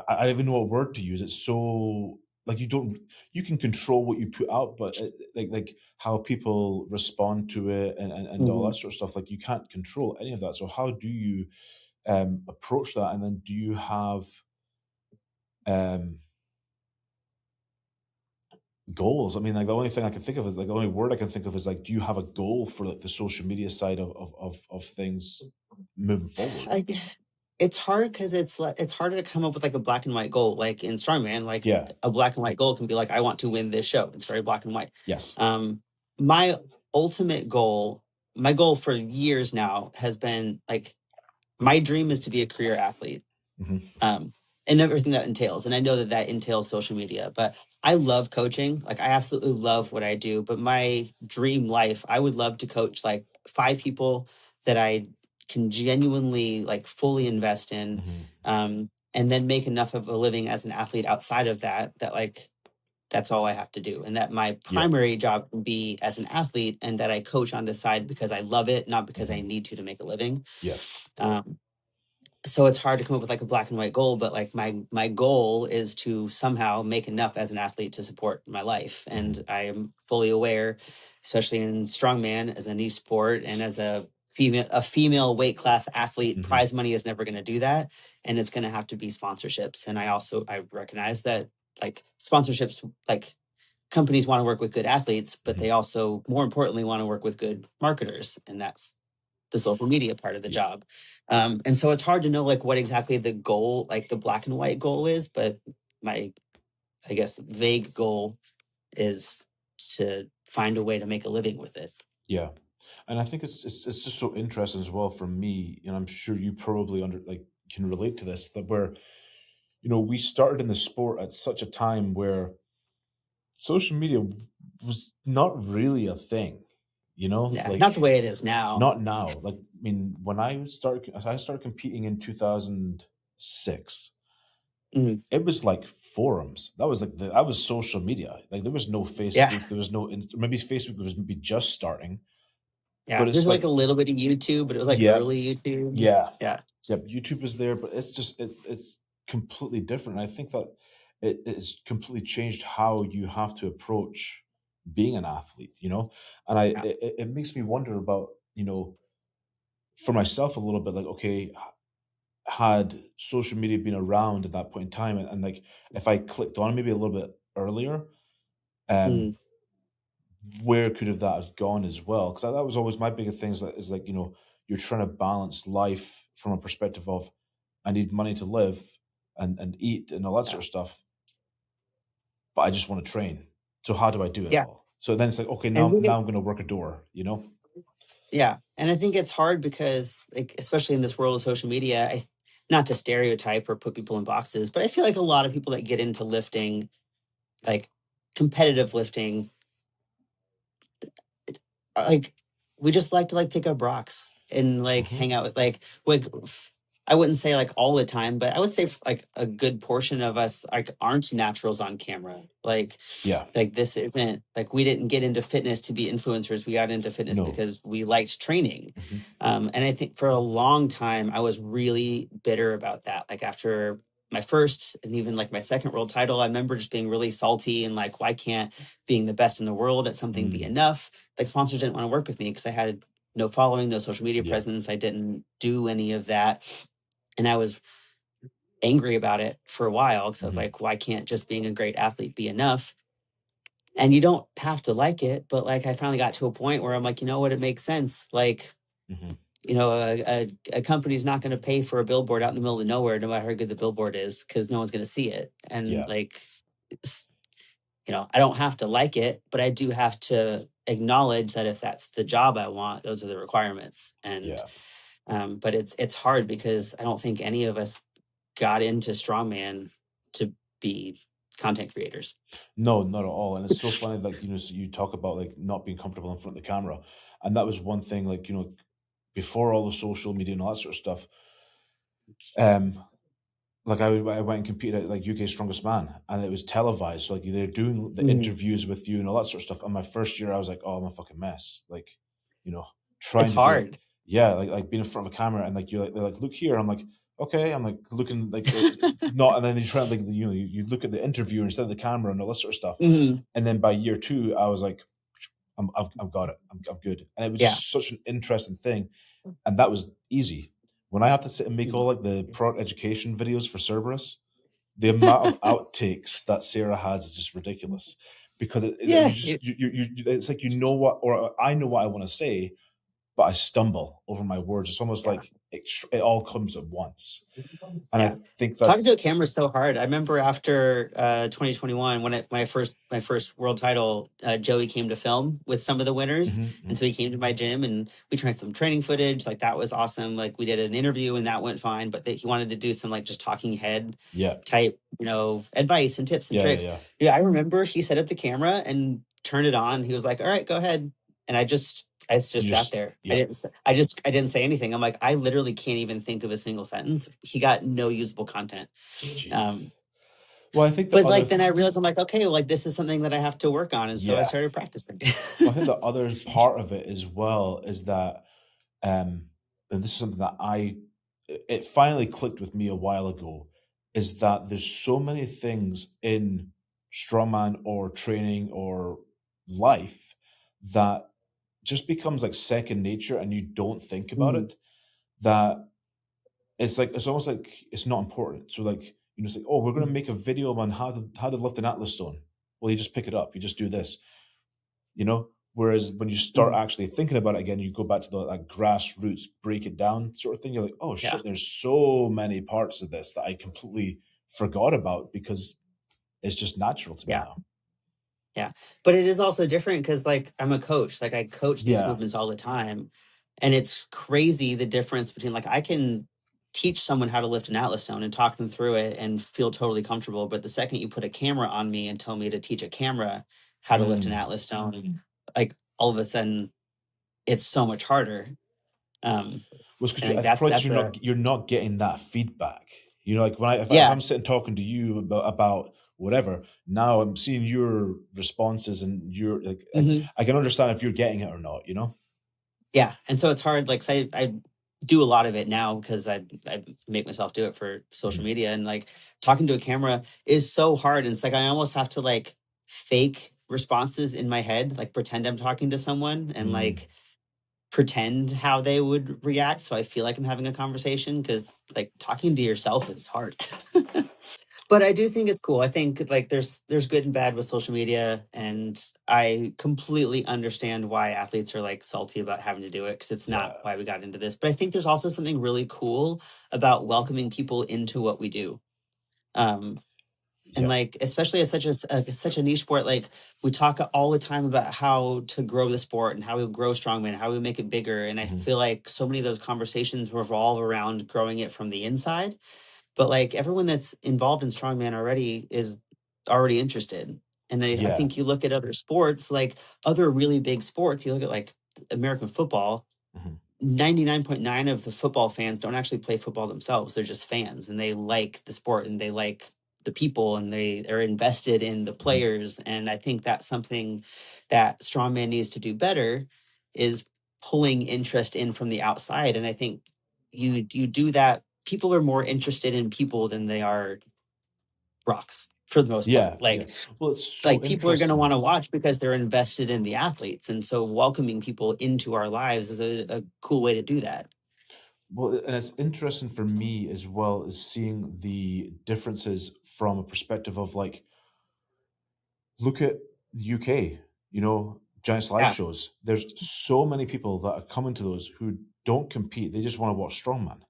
I don't even know what word to use. It's so like you can control what you put out, but like how people respond to it and all Mhm. that sort of stuff. Like you can't control any of that. So how do you approach that? And then do you have um goals? I mean, like the only thing I can think of is like the only word I can think of is like, do you have a goal for like the social media side of things moving forward? I, it's hard because it's like it's harder to come up with like a black and white goal. Like in strongman, like Yeah. a black and white goal can be like, I want to win this show. It's very black and white. Yes. My ultimate goal, my goal for years now has been like my dream is to be a career athlete. Hmm. um, and everything that entails. And I know that that entails social media, but I love coaching. Like I absolutely love what I do. But my dream life, I would love to coach like 5 people that I can genuinely like fully invest in, Hmm. and then make enough of a living as an athlete outside of that. That like that's all I have to do, and that my Yeah. primary job can be as an athlete, and that I coach on the side because I love it, not because I Hmm. need to make a living. Yeah. Um, so it's hard to come up with like a black and white goal, but like my goal is to somehow make enough as an athlete to support my life. Hmm. And I am fully aware, especially in strongman as an esport and as a female weight class athlete, Hmm. prize money is never going to do that, and it's going to have to be sponsorships. And I recognize that like sponsorships, like companies want to work with good athletes, but Hmm. they also more importantly want to work with good marketers, and that's the social media part of the Yeah. job. And so it's hard to know like what exactly the goal, like the black and white goal is, but my, I guess, vague goal is to find a way to make a living with it. Yeah. And I think it's just so interesting as well for me, and I'm sure you probably under like can relate to this, that where we started in the sport at such a time where social media was not really a thing, Yeah, like not the way it is now. not now. Like, I mean, when I started competing in 2006, Mhm. it was like forums. That was like that was social media. Like there was no Yeah, Facebook, there was no maybe Facebook was maybe just starting, yeah. but There's it's like like a little bit of YouTube, but it was like yeah, early YouTube. yeah. Yeah, Yep, YouTube is there, but it's completely different. I think that it's completely changed how you have to approach being an athlete, And yeah. it makes me wonder about, for myself a little bit like, okay, had social media been around at that point in time and like if I clicked on maybe a little bit earlier, um, Mhm. where could have that have gone as well? Because that was always my biggest thing is like, you're trying to balance life from a perspective of I need money to live and eat and all that Yeah. sort of stuff, but I just want to train. So how do I do it Yeah. all? So then it's like, okay, And now we now I'm going to work a door. Yeah, and I think it's hard because, like, especially in this world of social media, not to stereotype or put people in boxes, but I feel like a lot of people that get into lifting, like competitive lifting, like we just like to like pick up rocks and like Hmm. hang out with like I wouldn't say like all the time, but I would say like a good portion of us like aren't naturals on camera. Yeah. Like this isn't like we didn't get into fitness to be influencers. We got into fitness No. because we liked training. Hmm. And I think for a long time I was really bitter about that. Like after my first and even like my second world title, I remember just being really salty and like, why can't being the best in the world at something be Mm. enough? Like sponsors didn't want to work with me because I had no following, no social media Yeah. presence. I didn't do any of that. And I was angry about it for a while because I was Hmm. like, why can't just being a great athlete be enough? And you don't have to like it, but like I finally got to a point where I'm like, you know what, it makes sense. Like, Hmm. a company's not going to pay for a billboard out in the middle of nowhere, no matter how good the billboard is, because no one's going to see it. And Yeah. like, I don't have to like it, but I do have to acknowledge that if that's the job I want, those are the requirements. And Yeah. but it's hard because I don't think any of us got into strongman to be content creators. No, not at all. And it's so funny, like, so you talk about like not being comfortable in front of the camera. And that was one thing, like, before all the social media and all that sort of stuff, um, like I went and competed at like UK's Strongest Man, and it was televised. So like they're doing the Mhm. interviews with you and all that sort of stuff. And my first year, I was like, oh, I'm a fucking mess. Like, you know, It's trying to do it. hard. Yeah, like being in front of a camera and like you're like they're like look here. I'm like okay. I'm like looking like not, and then you try like you look at the interviewer instead of the camera and all this sort of stuff. Mhm. And then by year two, I was like, I've got it. I'm good. And it was Yeah. just such an interesting thing, and that was easy. When I have to sit and make all Mhm. like the product education videos for Cerberus, the amount of outtakes that Sarah has is just ridiculous because Yeah. you just it's like what, or I know what I want to say, but I stumble over my words. It's almost Yeah. like it all comes at once, and I Yeah. think Talking that's to a camera is so hard. I remember after 2021 when my first world title, Joey came to film with some of the winners, mhm, and mhm. so he came to my gym and we tried some training footage. Like that was awesome. Like we did an interview and that went fine, but he wanted to do some like just talking head Yeah, type, advice and tips and yeah, yeah, tricks. yeah. Yeah, I remember he set up the camera and turned it on. He was like, "All right, go ahead." And I just You sat just there. yeah, I didn't say anything. I'm like, I literally can't even think of a single sentence. He got no usable content. jeez. Um, Well, I think the but other like then I realized I'm like, okay, well, like this is something that I have to work on, and so I yeah, started practicing. well, I think the other part of it as well is that um, and this is something that it finally clicked with me a while ago, is that there's so many things in strongman or training or life that just becomes like second nature and you don't think about Mhm. it, that it's almost like it's not important. So like, it's like, oh, we're going to make a video on how to lift an atlas stone. Well, you just pick it up, you just do this, whereas when you start Mhm. actually thinking about it again, you go back to the like grassroots, break it down sort of thing. You're like, oh Yeah, shit, there's so many parts of this that I completely forgot about because it's just natural to me yeah. now. Yeah. But it is also different because like I'm a coach. Like I coach these Yeah. movements all the time. And it's crazy the difference between like I can teach someone how to lift an atlas stone and talk them through it and feel totally comfortable. But the second you put a camera on me and tell me to teach a camera how to lift an Mm. atlas stone, like all of a sudden it's so much harder. Well, And because like it's probably because that's a you're not getting that feedback. Like when if yeah. I'm sitting talking to you about whatever, now I'm seeing your responses and you're like Mhm. I can understand if you're getting it or not. Yeah, and so it's hard. Like, say I do a lot of it now because I make myself do it for social Mhm. media, and like talking to a camera is so hard. And it's like I almost have to like fake responses in my head, like pretend I'm talking to someone, and Mm. like pretend how they would react, so I feel like I'm having a conversation. Because like talking to yourself is hard. But I do think it's cool. I think like there's good and bad with social media, and I completely understand why athletes are like salty about having to do it because it's not Yeah. why we got into this. But I think there's also something really cool about welcoming people into what we do. Um, and Yeah. like especially as such a niche sport, like we talk all the time about how to grow the sport and how we grow strongman, how we make it bigger. And I Mhm. feel like so many of those conversations revolve around growing it from the inside, but like everyone that's involved in strongman already is already interested. And I Yeah. think you look at other sports, like other really big sports, you look at like American football, Mhm. 99.9 of the football fans don't actually play football themselves. They're just fans and they like the sport and they like the people and they are invested in the Mhm. players. And I think that's something that strongman needs to do better, is pulling interest in from the outside. And I think you do that. People are more interested in people than they are rocks for the most part. Yeah, yeah. Well, it's so People are going to want interesting. to watch because they're invested in the athletes, and so welcoming people into our lives is a cool way to do that. Well, and it's interesting for me as well as seeing the differences from a perspective of like, look at the UK, Giants live Yeah. shows. There's so many people that are coming to those who don't compete. They just want to watch strongman.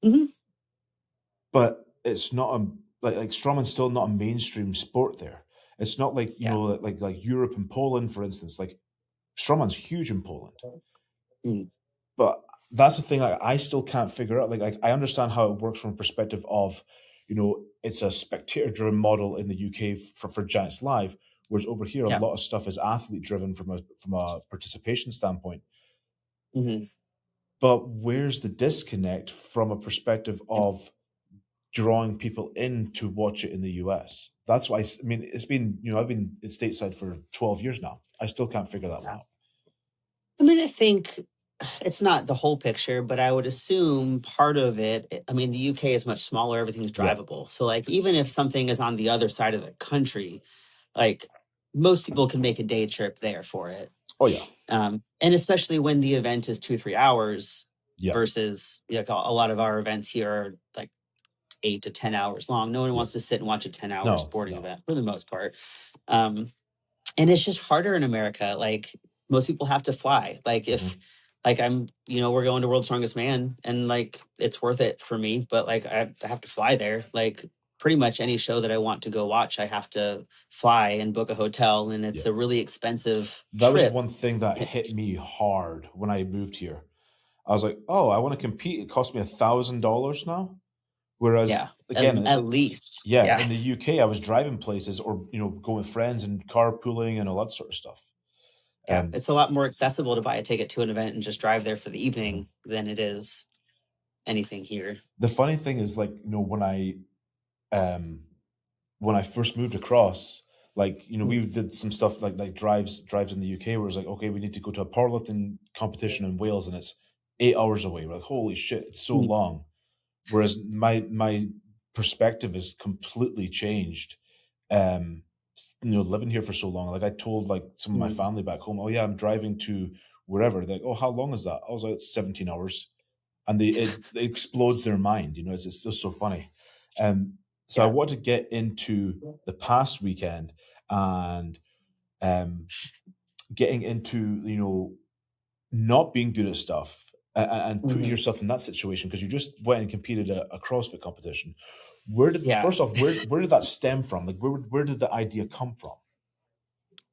Hmm. But it's not a like strongman's still not a mainstream sport there. It's not like, Yeah. like Europe and Poland, for instance. Like strongman's huge in Poland. Mm. But that's the thing I still can't figure out. Like I understand how it works from a perspective of, it's a spectator driven model in the UK for Giants Live, whereas over here a Yeah. lot of stuff is athlete driven from a participation standpoint. Hmm. But where's the disconnect from a perspective of drawing people in to watch it in the US? That's why I mean it's been, I've been in stateside for 12 years now. I still can't figure that one Yeah. out. I mean, I think it's not the whole picture, but I would assume part of it. I mean, the UK is much smaller; everything's Yeah. drivable. So, like, even if something is on the other side of the country, like most people can make a day trip there for it. Oh yeah. And especially when the event is 2-3 hours Yeah. versus like a lot of our events here are like 8 to 10 hours long. No one Yeah. wants to sit and watch a 10-hour No, sporting no. event for the most part. Um, and it's just harder in America. Like most people have to fly. Like if Mhm. like we're going to World's Strongest Man and like it's worth it for me, but like I have to fly there. Like pretty much any show that I want to go watch, I have to fly and book a hotel and Yeah. it's a really expensive That was trip. one thing that hit me hard when I moved here. I was like, "Oh, I want to compete. It cost me $1,000 now." Yeah. Whereas, again, At least. yeah, Yeah. in the UK, I was driving places or going with friends and carpooling and all that sort of stuff. Yeah. Um, It's a lot more accessible to buy a ticket to an event and just drive there for the mhm. evening than it is anything here. The funny thing is, like, um, when I first moved across, like, Mm. we did some stuff like drives in the UK where it's like, okay, we need to go to a powerlifting competition in Wales and it's 8 hours away. We're like, holy shit, it's so Mm. long. Whereas my perspective has completely changed. Living here for so long, like I told like some of my Mm. family back home, oh yeah, I'm driving to wherever. They're like, oh, how long is that? I was like, it's 17 hours, and it explodes their mind. It's just so funny. So I Yeah. want to get into the past weekend and um, getting into not being good at stuff and putting Mhm. yourself in that situation because you just went and competed at a CrossFit competition. Where did Yeah. first off, where did that stem from? Like where did the idea come from?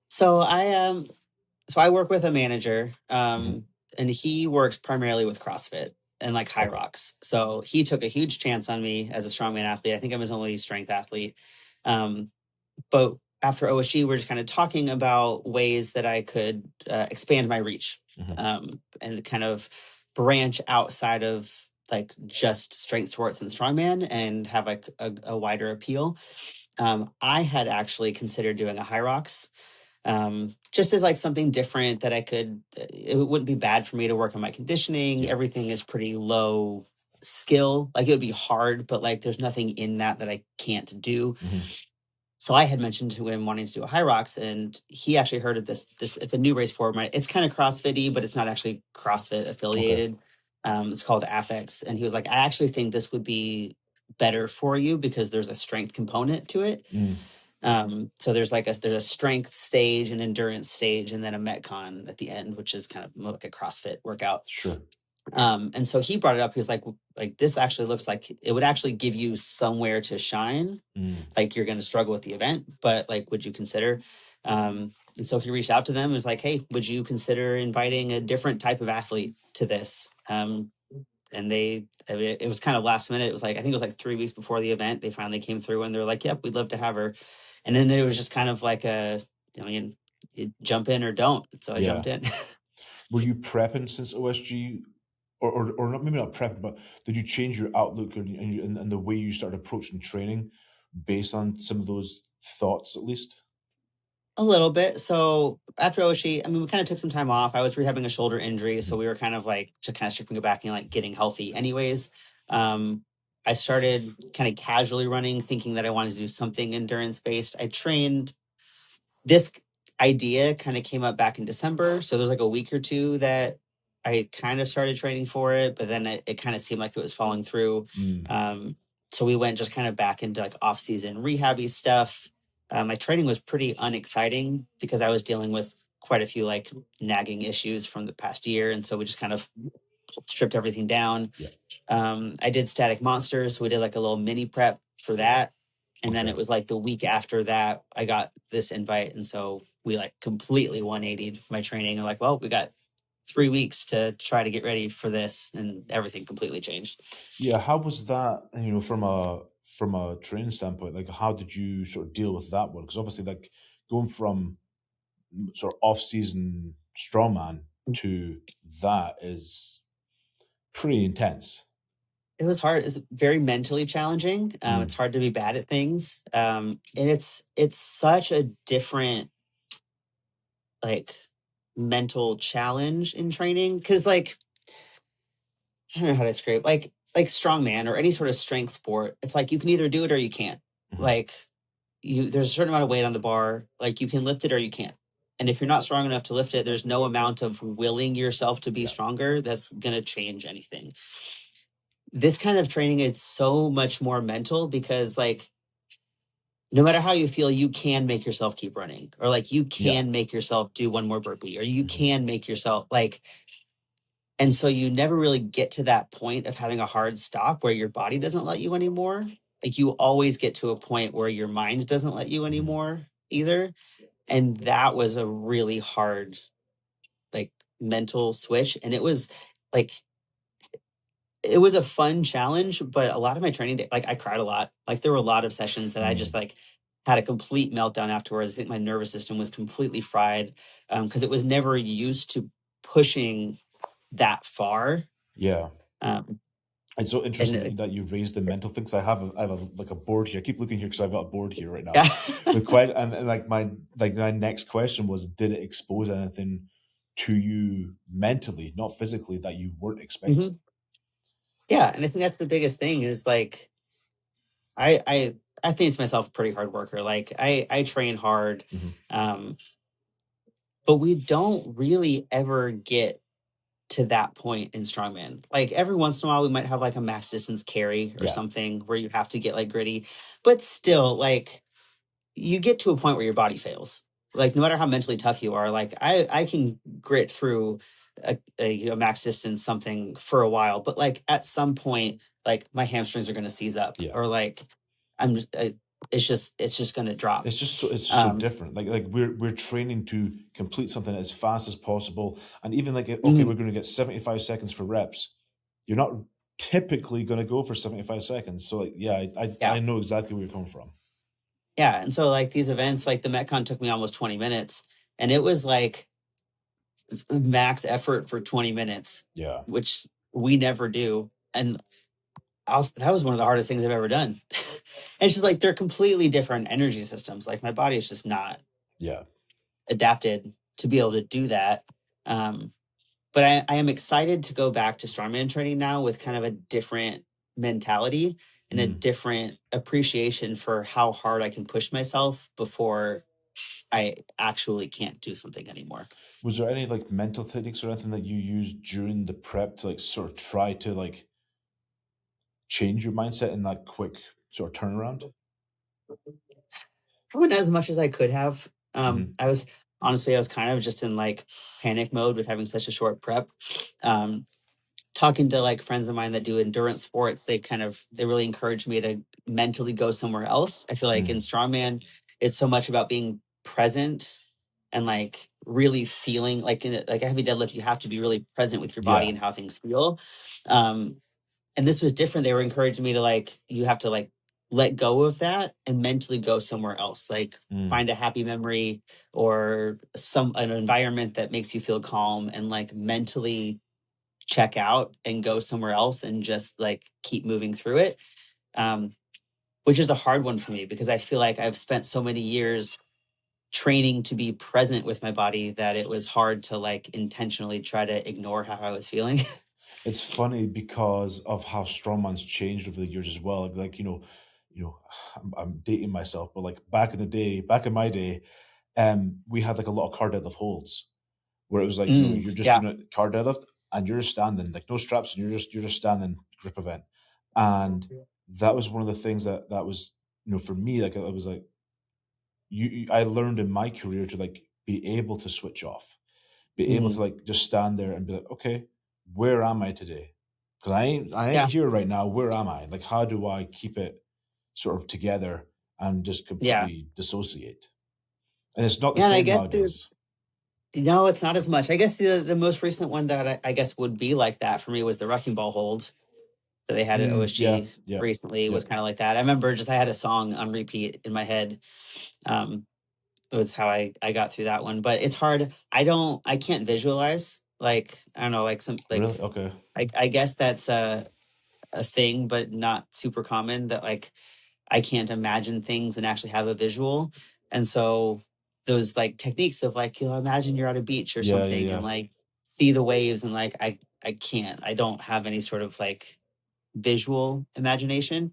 So I work with a manager, Mhm. and he works primarily with CrossFit and like high Okay. rocks. So he took a huge chance on me as a strongman athlete. I think I'm his only strength athlete. Um, but after OSG, we're just kind of talking about ways that I could expand my reach, Mhm. and kind of branch outside of like just strength sports and strongman and have like a wider appeal. I had actually considered doing a high rocks, just as like something different that I could. It wouldn't be bad for me to work on my conditioning. Yeah. Everything is pretty low skill. Like it would be hard, but like there's nothing in that I can't do. Mhm. So I had mentioned to him wanting to do a high rocks, and he actually heard of this. This it's a new race format. It's kind of CrossFit-y, but it's not actually CrossFit Okay. affiliated. It's called Affix, and he was like, "I actually think this would be better for you because there's a strength component to it. Mm. So there's a strength stage, an endurance stage, and then a metcon at the end, which is kind of more like a CrossFit workout." Sure. And so he brought it up. He was like this actually looks like it would actually give you somewhere to shine. Mm. Like you're going to struggle with the event, but like, would you consider? And so he reached out to them and was like, "Hey, would you consider inviting a different type of athlete to this?" And I mean, it was kind of last minute. It was like, I think it was like 3 weeks before the event. They finally came through and they're like, "Yep, we'd love to have her." And then it was just kind of like I mean, you jump in or don't. So I Yeah. jumped in. Were you prepping since OSG? or not, maybe not prepping, but did you change your outlook and the way you started approaching training based on some of those thoughts, at least? A little bit. So after Oshi, I mean, we kind of took some time off. I was rehabbing a shoulder injury, so Mhm. we were kind of like just kind of stripping it back and like getting healthy. Anyways, I started kind of casually running, thinking that I wanted to do something endurance based. I trained this idea kind of came up back in December. So there's like a week or two that I kind of started training for it, but then it kind of seemed like it was falling through. Mm, So we went just kind of back into like off season rehabby stuff. My training was pretty unexciting because I was dealing with quite a few like nagging issues from the past year. And so we just kind of stripped everything down. yeah. I did static monsters. So we did like a little mini prep for that. And then Okay. it was like the week after that, I got this invite. And so we like completely 180'd my training. And like, well, we got 3 weeks to try to get ready for this. And everything completely changed. Yeah. How was that? From a training standpoint, like how did you sort of deal with that one? Because obviously, like going from sort of off season strongman to that is pretty intense. It was hard. It's very mentally challenging. It's Mm, hard to be bad at things. And it's such a different like mental challenge in training. Cause like I don't know how to describe like strongman or any sort of strength sport. It's like you can either do it or you can't. mhm. Like there's a certain amount of weight on the bar. Like you can lift it or you can't. And if you're not strong enough to lift it, there's no amount of willing yourself to be Yeah. stronger that's gonna change anything. This kind of training is so much more mental because like no matter how you feel, you can make yourself keep running, or like you Yeah. can make yourself do one more burpee, or you Mhm. can make yourself like, and so you never really get to that point of having a hard stop where your body doesn't let you anymore. Like you always get to a point where your mind doesn't let you Mhm. anymore either. And that was a really hard, like mental switch. And it was like, it was a fun challenge, but a lot of my training day, like I cried a lot. Like there were a lot of sessions that I just Mm. like had a complete meltdown afterwards. I think my nervous system was completely fried because it was never used to pushing that far. Yeah. Um, It's so and interesting that you raised the mental thing. 'Cause I have like a board here. I keep looking here because I've got a board here right now. yeah, The question and like my next question was, did it expose anything to you mentally, not physically, that you weren't expecting? Mhm. Yeah, and I think that's the biggest thing is like I I I fancy myself a pretty hard worker. Like I train hard, Mhm. um, but we don't really ever get to that point in strongman. Like every once in a while, we might have like a max distance carry or Yeah. something where you have to get like gritty, but still, like you get to a point where your body fails. Like no matter how mentally tough you are, like I can grit through a max distance something for a while, but like at some point, like my hamstrings are going to seize up, Yeah. or like I'm it's just going to drop. It's just so Um, different. Like we're training to complete something as fast as possible. And even like okay, we're mhm, going to get 75 seconds for reps. You're not typically going to go for 75 seconds. So like yeah, yeah, I know exactly where you're coming from. yeah, and so like these events, like the Metcon took me almost 20 minutes, and it was like max effort for 20 minutes, Yeah. which we never do. And that was one of the hardest things I've ever done. And it's just like they're completely different energy systems. Like my body is just not Yeah. adapted to be able to do that. Um, but I am excited to go back to strongman training now with kind of a different mentality and a Mm. different appreciation for how hard I can push myself before I actually can't do something anymore. Was there any like mental techniques or anything that you used during the prep to like sort of try to like change your mindset in that quick sort of turnaround? I went as much as I could have. Hmm. I was honestly, I was kind of just in like panic mode with having such a short prep. Um, Talking to like friends of mine that do endurance sports, they really encouraged me to mentally go somewhere else. I feel like in Mm. strongman, it's so much about being present and like really feeling like in like a heavy deadlift, you have to be really present with your body Yeah. and how things feel. Um, and this was different. They were encouraging me to like, you have to like let go of that and mentally go somewhere else. Like Mm. find a happy memory or an environment that makes you feel calm and like mentally check out and go somewhere else and just like keep moving through it. Um, which is a hard one for me because I feel like I've spent so many years training to be present with my body that it was hard to like intentionally try to ignore how I was feeling. It's funny because of how strongman's changed over the years as well. Like, I'm dating myself, but like back in the day, back in my day, we had like a lot of car deadlift holds where it was like, Mm, you're just yeah. doing a car deadlift and you're just standing, like no straps, and you're just standing grip event. And that was one of the things that was, for me, like it was like I learned in my career to like be able to switch off, be able Mm, to like just stand there and be like, okay, where am I today? Because I ain't yeah. here right now. Where am I? Like, how do I keep it sort of together and just Yeah. completely dissociate? And it's not the Yeah. And I same guess nowadays. no, it's not as much. I guess the most recent one that I guess would be like that for me was the wrecking ball hold that they had at Yeah, OSG yeah, recently yeah. was kind of like that. I remember just I had a song on repeat in my head. Um, was how I got through that one. But it's hard. I can't visualize. Like, I don't know, like some like Really? Okay. I guess that's a thing, but not super common that like I can't imagine things and actually have a visual. And so those like techniques of like, imagine you're at a beach or Yeah, yeah, something and yeah. like see the waves and like I can't. I don't have any sort of like visual imagination.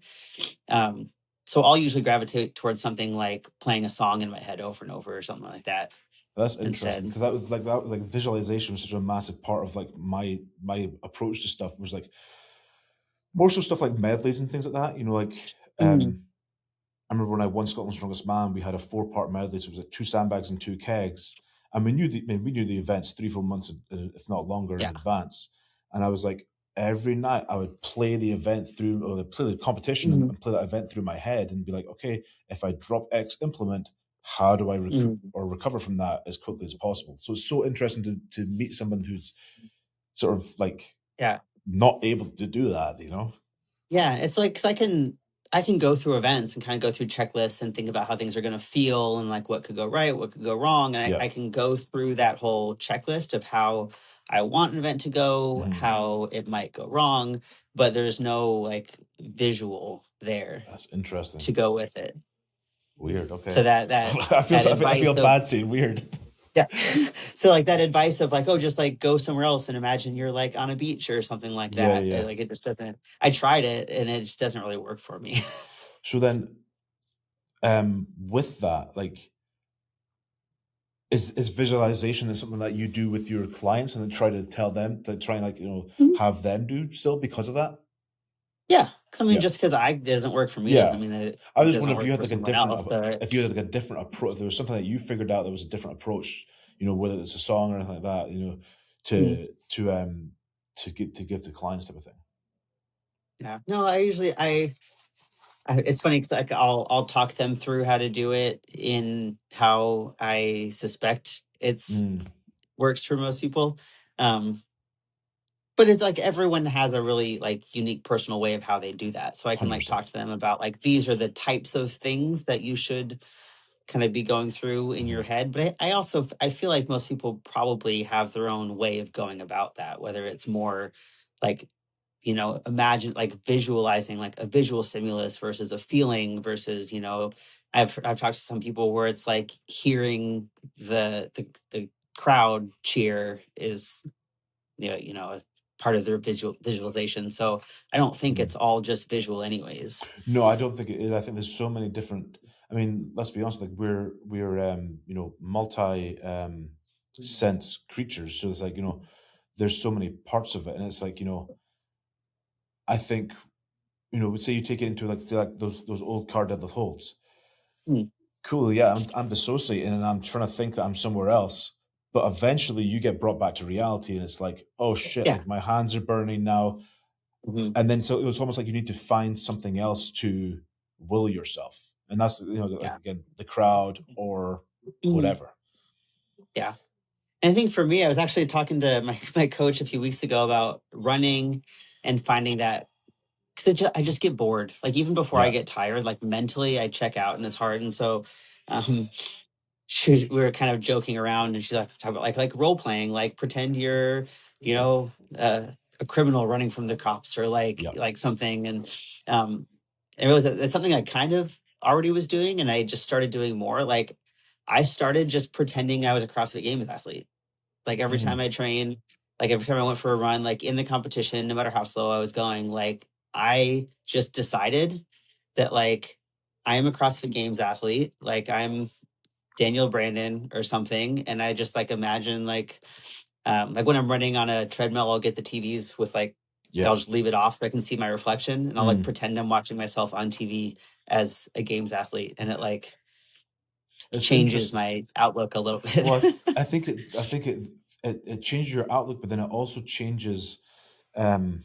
Um, so I'll usually gravitate towards something like playing a song in my head over and over or something like that That's interesting instead. because that was like visualization was such a massive part of like my approach to stuff was like more so stuff like medleys and things like that. Mm, I remember when I won Scotland's Strongest Man, we had a four-part medley, so it was like two sandbags and two kegs, and we knew the events 3 4 months, if not longer, in yeah. advance. And I was like, every night I would play the event through, or play the competition and, Mm, and play that event through my head, and be like, okay, if I drop X implement, how do I mm, recover from that as quickly as possible? So it's so interesting to meet someone who's sort of like yeah. not able to do that. Yeah, it's like 'cause I can go through events and kind of go through checklists and think about how things are going to feel and like what could go right, what could go wrong, and Yeah. I can go through that whole checklist of how I want an event to go, Mhm. how it might go wrong, but there's no like visual there That's interesting. to go with it. Weird. Okay. So that I feel that so- I feel advice of bad saying weird. yeah, so like that advice of like, oh, just like go somewhere else and imagine you're like on a beach or something like Yeah, that. yeah. Like it just doesn't. I tried it and it just doesn't really work for me. So then, with that, like, is visualization is something that you do with your clients and then try to tell them to try and like have them do still because of that? Yeah, because I mean, Yeah, just because I doesn't work for me doesn't yeah. mean that I it was just doesn't wondering if you work had for like a someone different, else. So if you had like a different approach, if there was something that you figured out that was a different approach, whether it's a song or anything like that, mm, to give to clients type of thing. yeah, no, I usually it's funny because like I'll talk them through how to do it in how I suspect it's Mm, works for most people. Um, but it's like everyone has a really like unique personal way of how they do that. So I can like 100%. talk to them about like these are the types of things that you should kind of be going through in Hmm. your head. But I also I feel like most people probably have their own way of going about that, whether it's more like imagine like visualizing like a visual stimulus versus a feeling versus I've talked to some people where it's like hearing the crowd cheer is as part of their visualization. So I don't think it's all just visual anyways. No, I don't think it is. I think there's so many different. I mean, let's be honest. Like we're multi sense creatures. So it's like there's so many parts of it, and it's like I think say you take it into like those old car deadlift holds. Mm, Cool, yeah, I'm dissociating and I'm trying to think that I'm somewhere else. But eventually, you get brought back to reality, and it's like, oh shit, yeah. like my hands are burning now. Hmm. And then so it was almost like you need to find something else to will yourself, and that's like Yeah. again the crowd or Mhm. whatever. Yeah. And I think for me, I was actually talking to my coach a few weeks ago about running and finding that because I just get bored. Like even before I Yeah. get tired, like mentally I check out and it's hard. And so um, we were kind of joking around and she's like talking about like role playing, like pretend you're, you know, uh, a criminal running from the cops or like Yeah. something. And I realized that that's something I kind of already was doing, and I just started doing more. Like I started just pretending I was a CrossFit Games athlete. Like every time Mm. I trained, like every time I went for a run, like in the competition, no matter how slow I was going, like I just decided that like I am a CrossFit Games athlete. Like I'm Daniel Brandon or something. And I just like imagine like when I'm running on a treadmill, I'll get the TVs with like Yeah. I'll just leave it off so I can see my reflection, and I'll like Mm. pretend I'm watching myself on TV as a games athlete, and it like It's changes interesting. my outlook a little Well, bit. I think it changes your outlook, but then it also changes, um,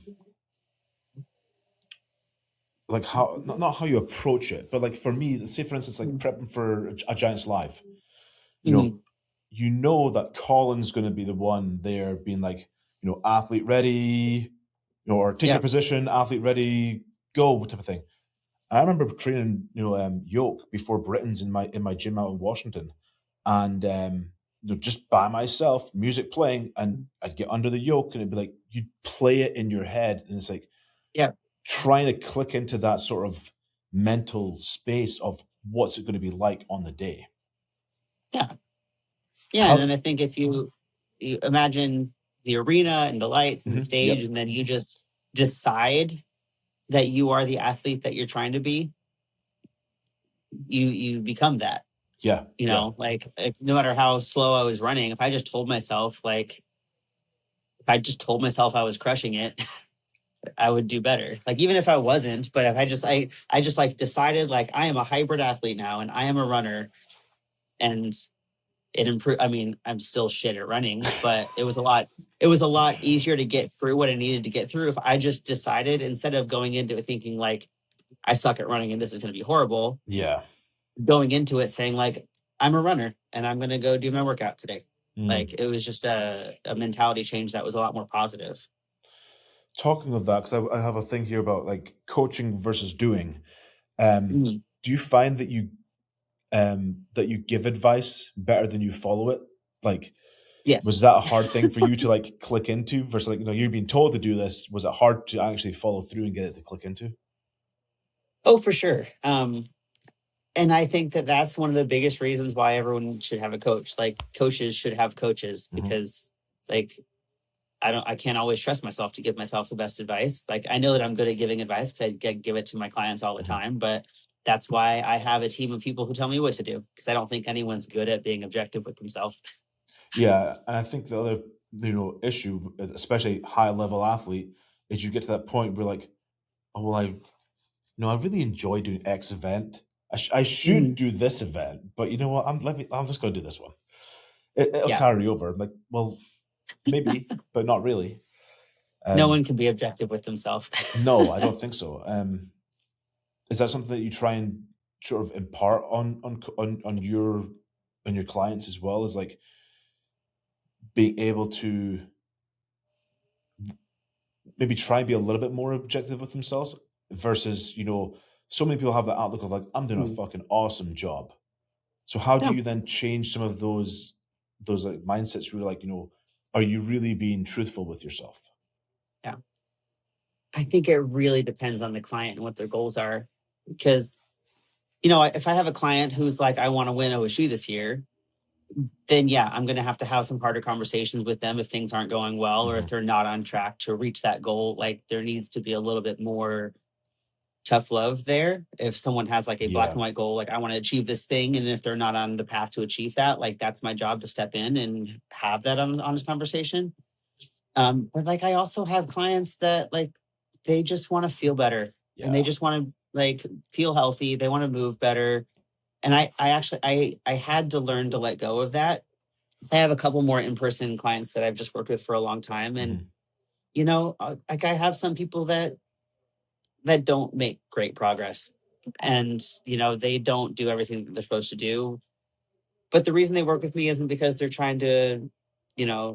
like how not how you approach it, but like for me, say for instance, like prepping for a Giants live, you know, Mhm. you know that Colin's going to be the one there, being like, athlete ready, or take your Yeah. position, athlete ready, go type of thing. I remember training, yoke before Britain's in my gym out in Washington, and just by myself, music playing, and I'd get under the yoke, and it'd be like you'd play it in your head, and it's like Yeah. trying to click into that sort of mental space of what's it going to be like on the day. Yeah. Yeah. And then How? I think if you imagine the arena and the lights and the Mhm, stage, yep. and then you just decide that you are the athlete that you're trying to be, you become that. Yeah. You Yeah. know, like if, no matter how slow I was running, if I just told myself like if I just told myself I was crushing it, I would do better. Like even if I wasn't, but if I just like decided like I am a hybrid athlete now and I am a runner, and it improved. I mean, I'm still shit at running, but it was a lot easier to get through what I needed to get through if I just decided, instead of going into it thinking like I suck at running and this is going to be horrible, Yeah. going into it saying like I'm a runner and I'm going to go do my workout today. Mm. Like it was just a mentality change that was a lot more positive. Talking of that, because I have a thing here about like coaching versus doing. Um, Mhm. do you find that you give advice better than you follow it? Like, was Yes. that a hard thing for you to like click into versus like, you're being told to do this? Was it hard to actually follow through and get it to click into? Oh, for sure. And I think that that's one of the biggest reasons why everyone should have a coach. Like coaches should have coaches, Hmm. because like I can't always trust myself to give myself the best advice. Like I know that I'm good at giving advice because give it to my clients all the Hmm. time, but that's why I have a team of people who tell me what to do, because I don't think anyone's good at being objective with themselves. Yeah, and I think the other issue, especially high level athlete, is you get to that point where like, oh well, I really enjoy doing X event. I should Mhm. do this event, but you know what? I'm just going to do this one. It'll Yeah. carry over. I'm like, well, maybe, but not really. No Um, one can be objective with themselves. no, I don't think so. Is that something that you try and sort of impart on your clients as well? Is like being able to maybe try and be a little bit more objective with themselves versus, so many people have the outlook of like, I'm doing a Mm. fucking awesome job. So how do Yeah. you then change some of those like mindsets where you're like, are you really being truthful with yourself? Yeah. I think it really depends on the client and what their goals are. Because, if I have a client who's like, I want to win OSU this year, then yeah, I'm going to have some harder conversations with them if things aren't going well or if Hmm. they're not on track to reach that goal. Like there needs to be a little bit more tough love there. If someone has like a black Yeah. and white goal, like I want to achieve this thing, and if they're not on the path to achieve that, like that's my job to step in and have that honest conversation. But like I also have clients that like they just want to feel better, and they Yeah. just want to like feel healthy. They want to move better. And I actually I had to learn to let go of that. So I have a couple more in-person clients that I've just worked with for a long time. And, Hmm. like I have some people that don't make great progress, and, they don't do everything that they're supposed to do. But the reason they work with me isn't because they're trying to,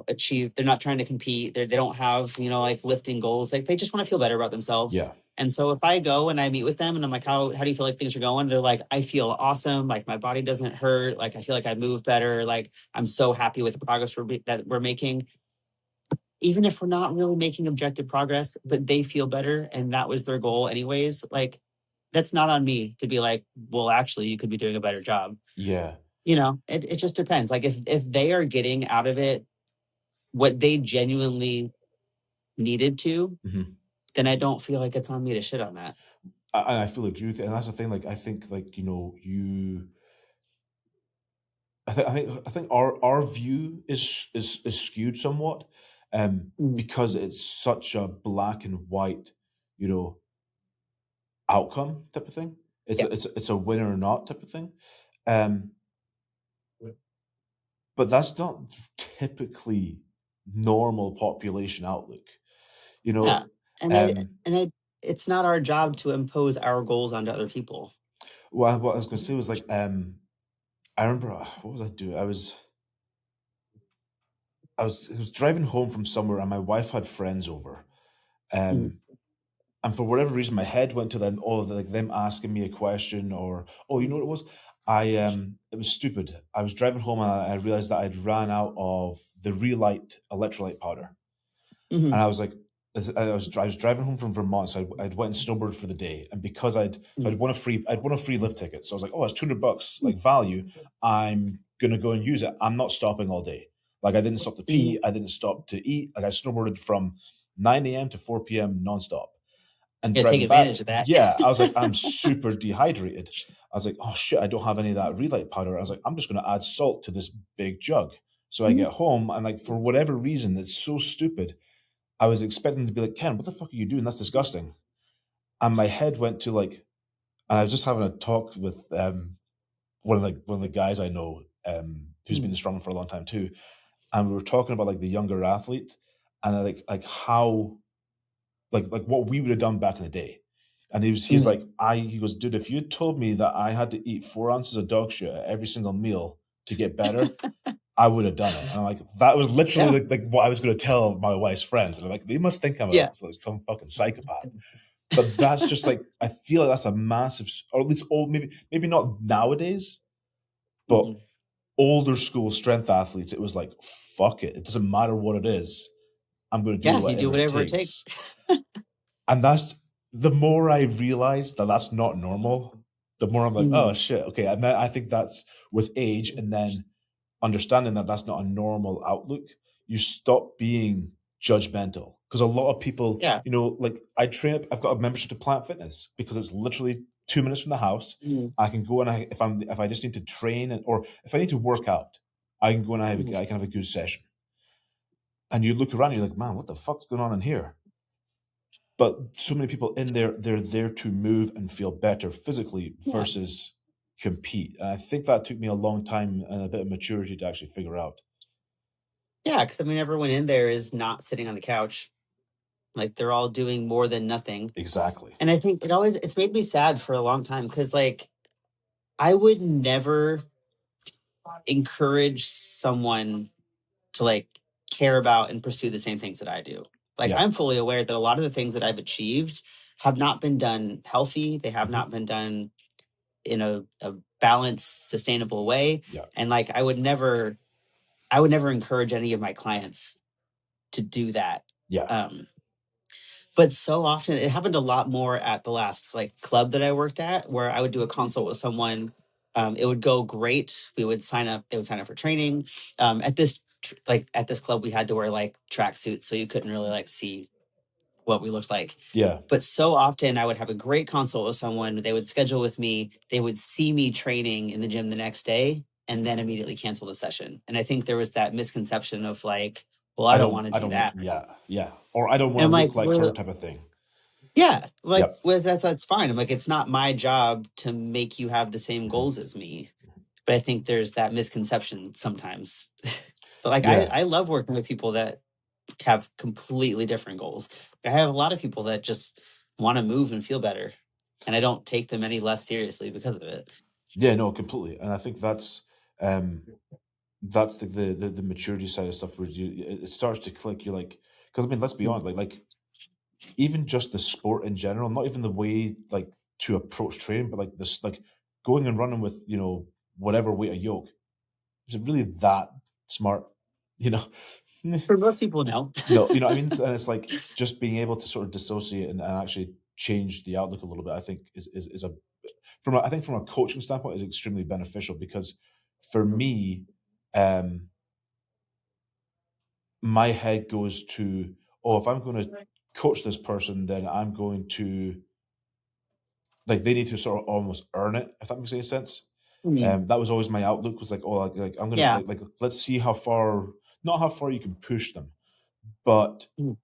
achieve, they're not trying to compete. They don't have, like lifting goals. Like they just want to feel better about themselves. Yeah. And so if I go and I meet with them and I'm like, how do you feel like things are going? They're like, I feel awesome. Like my body doesn't hurt. Like I feel like I move better. Like I'm so happy with the progress that we're making. even if we're not really making objective progress, but they feel better and that was their goal anyways, like that's not on me to be like, well, actually, you could be doing a better job. Yeah. It just depends. Like if they are getting out of it what they genuinely needed to, Hmm. then I don't feel like it's on me to shit on that. I feel agree with you, and that's the thing. Like, I think, like, I think our view is skewed somewhat, Mm. because it's such a black and white, you know, outcome type of thing. It's Yeah. it's a win or not type of thing. Um, but that's not typically normal population outlook. You Yeah. know, And I um, and I it's not our job to impose our goals onto other people. what I was going to say was like, I remember, what was I doing? I was driving home from somewhere, and my wife had friends over. Mm. Um, and for whatever reason, my head went to them. Oh, like them asking me a question, or oh, you know what it was? It was stupid. I was driving home, and I realized that I'd ran out of the Relight electrolyte powder, and Mhm. I was like, I was driving home from Vermont, so I'd went and snowboarded for the day, and because Mm. I'd won a free lift ticket, so I was like, oh, it's $200 Mm. like value. I'm gonna go and use it. I'm not stopping all day. Like, I didn't stop to Mhm. pee, I didn't stop to eat. Like, I snowboarded from 9 a.m. to 4 p.m. nonstop. And Yeah, take driving back, advantage of that. yeah, I was like, I'm super dehydrated. I was like, oh shit, I don't have any of that Relight powder. I was like, I'm just going to add salt to this big jug. So I Mhm. get home, and like, for whatever reason, it's so stupid. I was expecting to be like, Ken, what the fuck are you doing? That's disgusting. And my head went to like, and I was just having a talk with one of the guys I know, who's been Mm. in strongman for a long time too, and we were talking about like the younger athlete, and like how, like what we would have done back in the day. And he's Mm. like, he goes, dude, if you had told me that I had to eat 4 ounces of dog shit at every single meal to get better, I would have done it. And I'm like, that was literally Yeah. like what I was going to tell my wife's friends. And I'm like, they must think I'm Yeah. like some fucking psychopath. But that's just like, I feel like that's a massive, or at least old, maybe not nowadays, but Mhm. older school strength athletes. It was like, fuck it. It doesn't matter what it is. I'm going to do Yeah, you do whatever it whatever it takes. takes. And that's, the more I realize that that's not normal, the more I'm like, oh Mm. shit, okay. And then I think that's with age, and then understanding that that's not a normal outlook, you stop being judgmental. Because a lot of people, Yeah. like, I've got a membership to Planet Fitness because it's literally 2 minutes from the house. Mm. I can go, and if I just need to train, or if I need to work out, I can go and Mhm. I can have a good session. And you look around, you're like, man, what the fuck's going on in here? But so many people in there, they're there to move and feel better physically Yeah. versus compete. And I think that took me a long time and a bit of maturity to actually figure out. Yeah, because I mean, everyone in there is not sitting on the couch. Like they're all doing more than nothing. Exactly. And I think it's made me sad for a long time because like I would never encourage someone to like care about and pursue the same things that I do. Like Yeah. I'm fully aware that a lot of the things that I've achieved have not been done healthy. They have Hmm. not been done in a balanced, sustainable way. Yeah. And like I would never encourage any of my clients to do that. Yeah. Um, but so often it happened a lot more at the last like club that I worked at where I would do a consult with someone. It would go great. We would sign up. They would sign up for training. At this club, we had to wear like tracksuits, so you couldn't really like see what we looked like. Yeah. But so often I would have a great consult with someone. They would schedule with me. They would see me training in the gym the next day and then immediately cancel the session. And I think there was that misconception of like, well, I don't want to I do don't, that. yeah. Yeah. Or I don't And want I'm to like, look like her well, type of thing. yeah, like Yep. with that's fine. I'm like, it's not my job to make you have the same Mhm. goals as me. But I think there's that misconception sometimes. But like Yeah. I love working with people that have completely different goals. I have a lot of people that just want to move and feel better. And I don't take them any less seriously because of it. Yeah, no, completely. And I think um, that's the maturity side of stuff where it starts to click. You're like, because I mean, let's be honest, like even just the sport in general, not even the way like to approach training, but like this, like going and running with whatever weight of yoke. Is it really that smart? You know? For most people, no. No, you know what I mean? And it's like just being able to sort of dissociate and actually change the outlook a little bit, I think is a I think from a coaching standpoint is extremely beneficial because for me, um, my head goes to, oh, if I'm going to coach this person, then I'm going to like they need to sort of almost earn it, if that makes any sense. Mm. That was always my outlook was like, oh, like I'm gonna Yeah. like let's see how far, not how far you can push them, but Mm.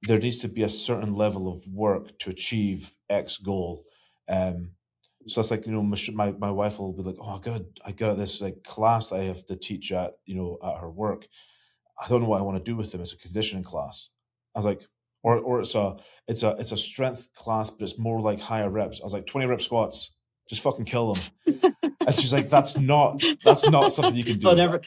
there needs to be a certain level of work to achieve X goal. Um, so it's like, you know, my wife will be like, oh, I got this like class that I have to teach at, you know, at her work. I don't know what I want to do with them. It's a conditioning class. I was like, or it's a strength class, but it's more like higher reps. I was like, 20 rep squats, just fucking kill them. And she's like, that's not something you can they'll do. never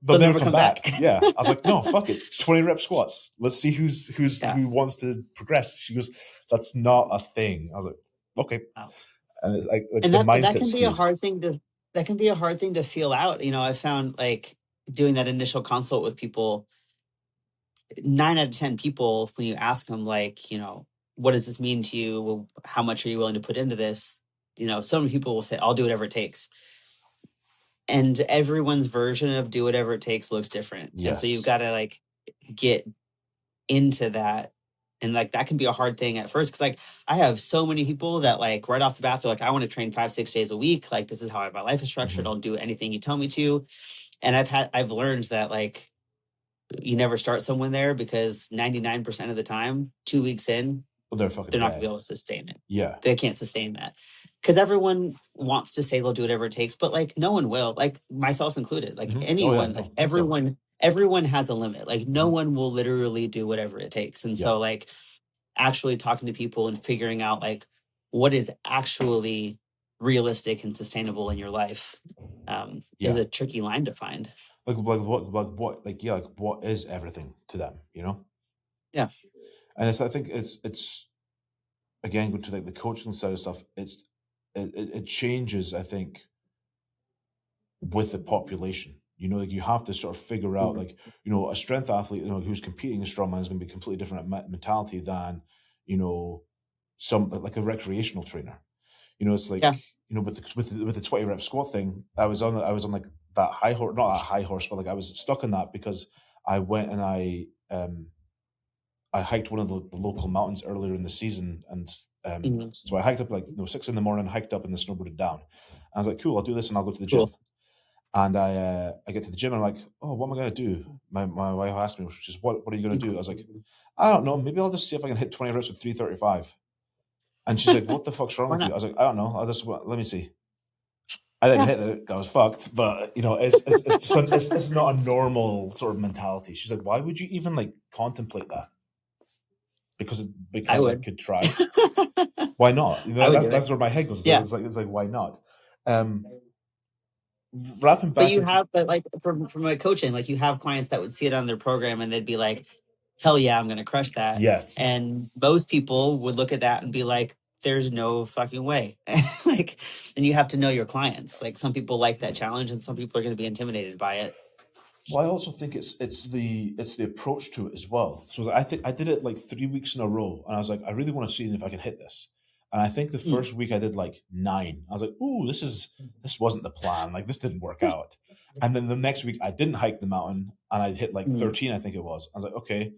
They'll they'll never never come come back. back. Yeah. I was like, no, fuck it. 20 rep squats. Let's see Yeah. who wants to progress. She goes, that's not a thing. I was like, okay. Wow. And it's like And the that mindset can be a skewed. hard thing to feel out. I found like doing that initial consult with people, 9 out of 10 people, when you ask them like, what does this mean to you? Well, how much are you willing to put into this? So many people will say, I'll do whatever it takes. And everyone's version of do whatever it takes looks different. And so you've Yes. got to like get into that. And like that can be a hard thing at first. Cause like I have so many people that like right off the bat, they're like, I want to train 5, 6 days a week. Like this is how my life is structured. Hmm. I'll do anything you tell me to. And I've learned that like you never start someone there because 99% of the time, 2 weeks in, Well, they're fucking they're not gonna be dead. able to sustain it. Yeah. They can't sustain that. Because everyone wants to say they'll do whatever it takes, but like no one will, like myself included, like Oh yeah. anyone, like No, don't. everyone has a limit. Like no Mhm. one will literally do whatever it takes. And Yeah. so like actually talking to people and figuring out like what is actually realistic and sustainable in your life is Yeah. a tricky line to find. What like yeah, like what is everything to them, you know? Yeah. And I think it's again go to like the coaching side of stuff. It changes, I think, with the population. You know, like you have to sort of figure out, Mhm. like, you know, a strength athlete, you know, who's competing in strongman is going to be completely different mentality than, you know, some like a recreational trainer. You know, it's Yeah. like, you know, with the 20 rep squat thing, I was on like that high horse, not that high horse, but like I was stuck in that because I went and I hiked one of the local mountains earlier in the season, and Mhm. so I hiked up like 6 in the morning, hiked up, and then snowboarded down. And I was like, cool, I'll do this, and I'll go to the Cool. gym. And I get to the gym, and I'm like, oh, what am I gonna do? My wife asked me, which is what are you gonna do? I was like, I don't know, maybe I'll just see if I can hit 20 reps with 335. And she's like, what the fuck's wrong Why with you? not? I was like, I don't know. I'll just let me see. I didn't Yeah. hit it. I was fucked. But you know, it's not a normal sort of mentality. She's like, why would you even like contemplate that? I Because I would. could try. Why not? You I know, would do that's it. where my head goes. Yeah. It's like why not? Um, wrapping But back you into have, but like from my coaching, like you have clients that would see it on their program and they'd be like, hell yeah, I'm going to crush that. yes. And most people would look at that and be like, there's no fucking way. Like, and you have to know your clients. Like some people like that challenge and some people are going to be intimidated by it. Well, I also think it's the approach to it as well. So I think I did it like 3 weeks in a row, and I was like, I really want to see if I can hit this. And I think the Mm. first week I did like 9. I was like, ooh, this wasn't the plan. Like this didn't work out. And then the next week I didn't hike the mountain, and I hit like Mm. 13. I think it was. I was like, okay.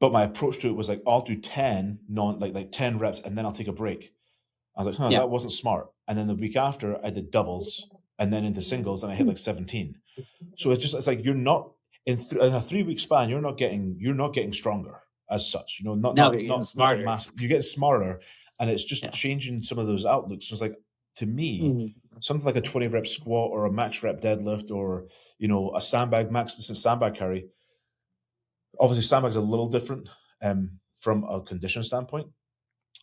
But my approach to it was like, I'll do 10 non like 10 reps, and then I'll take a break. I was like, huh, Yeah. that wasn't smart. And then the week after I did doubles, and then into singles, and I hit like 17. So it's like you're not in a 3 week span. You're not getting stronger as such. You know, not No, but not you're getting not not smarter. massive. You get smarter, and it's just Yeah. changing some of those outlooks. So it's like to me, Mm. something like a 20 rep squat or a max rep deadlift or you know a sandbag max. This is sandbag carry. Obviously, sandbag's a little different from a condition standpoint,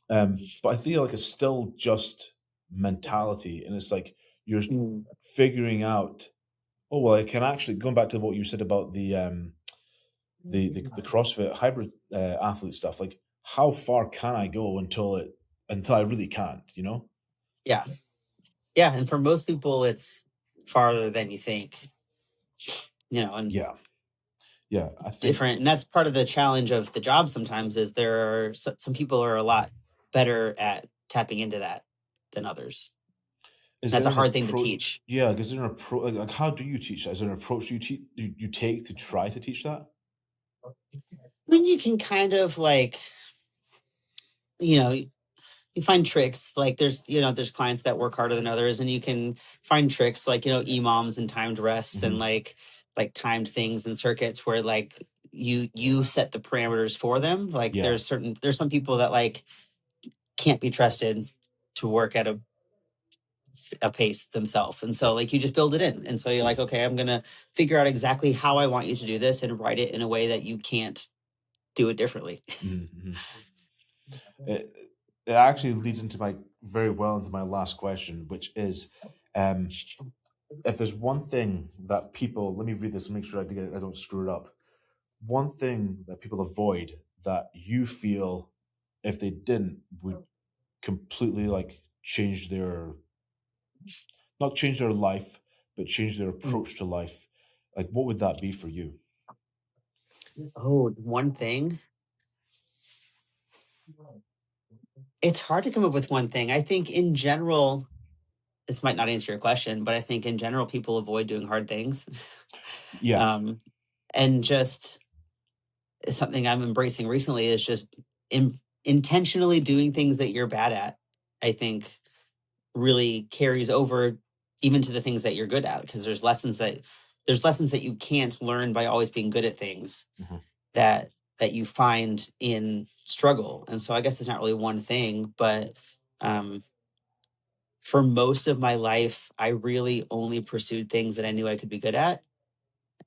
but I feel like it's still just mentality, and it's like you're Mm. figuring out. Oh well, I can actually going back to what you said about the CrossFit hybrid athlete stuff. Like, how far can I go until I really can't? You know? Yeah. Yeah. And for most people, it's farther than you think, and Yeah. Yeah, I It's think different, and that's part of the challenge of the job. Sometimes is there are some people are a lot better at tapping into that than others. is That's there a an hard thing to approach? teach. Yeah, like, is there an approach? Like, how do you teach that? Is there an approach you take to try to teach that? I mean, you can kind of like, you know, you find tricks. Like there's, there's clients that work harder than others, and you can find tricks like, EMOMs and timed rests and Hmm. like timed things and circuits where like you set the parameters for them. Like Yeah. there's some people that like can't be trusted to work at a pace themselves. And so Yep. like you just build it in. And so you're like, okay, I'm gonna figure out exactly how I want you to do this and write it in a way that you can't do it differently. Hmm. It, it actually leads into my very well into my last question, which is, um, if there's one thing that people, let me read this and make sure I don't screw it up. One thing that people avoid that you feel if they didn't would completely like change their, not change their life, but change their approach to life. Like, what would that be for you? Oh, one thing. It's hard to come up with one thing. I think in general, this might not answer your question, but I think in general, people avoid doing hard things. Yeah. um, and just something I'm embracing recently is just intentionally doing things that you're bad at. I think really carries over even to the things that you're good at, because there's lessons that you can't learn by always being good at things Hmm. that you find in struggle. And so I guess it's not really one thing, but um, for most of my life, I really only pursued things that I knew I could be good at.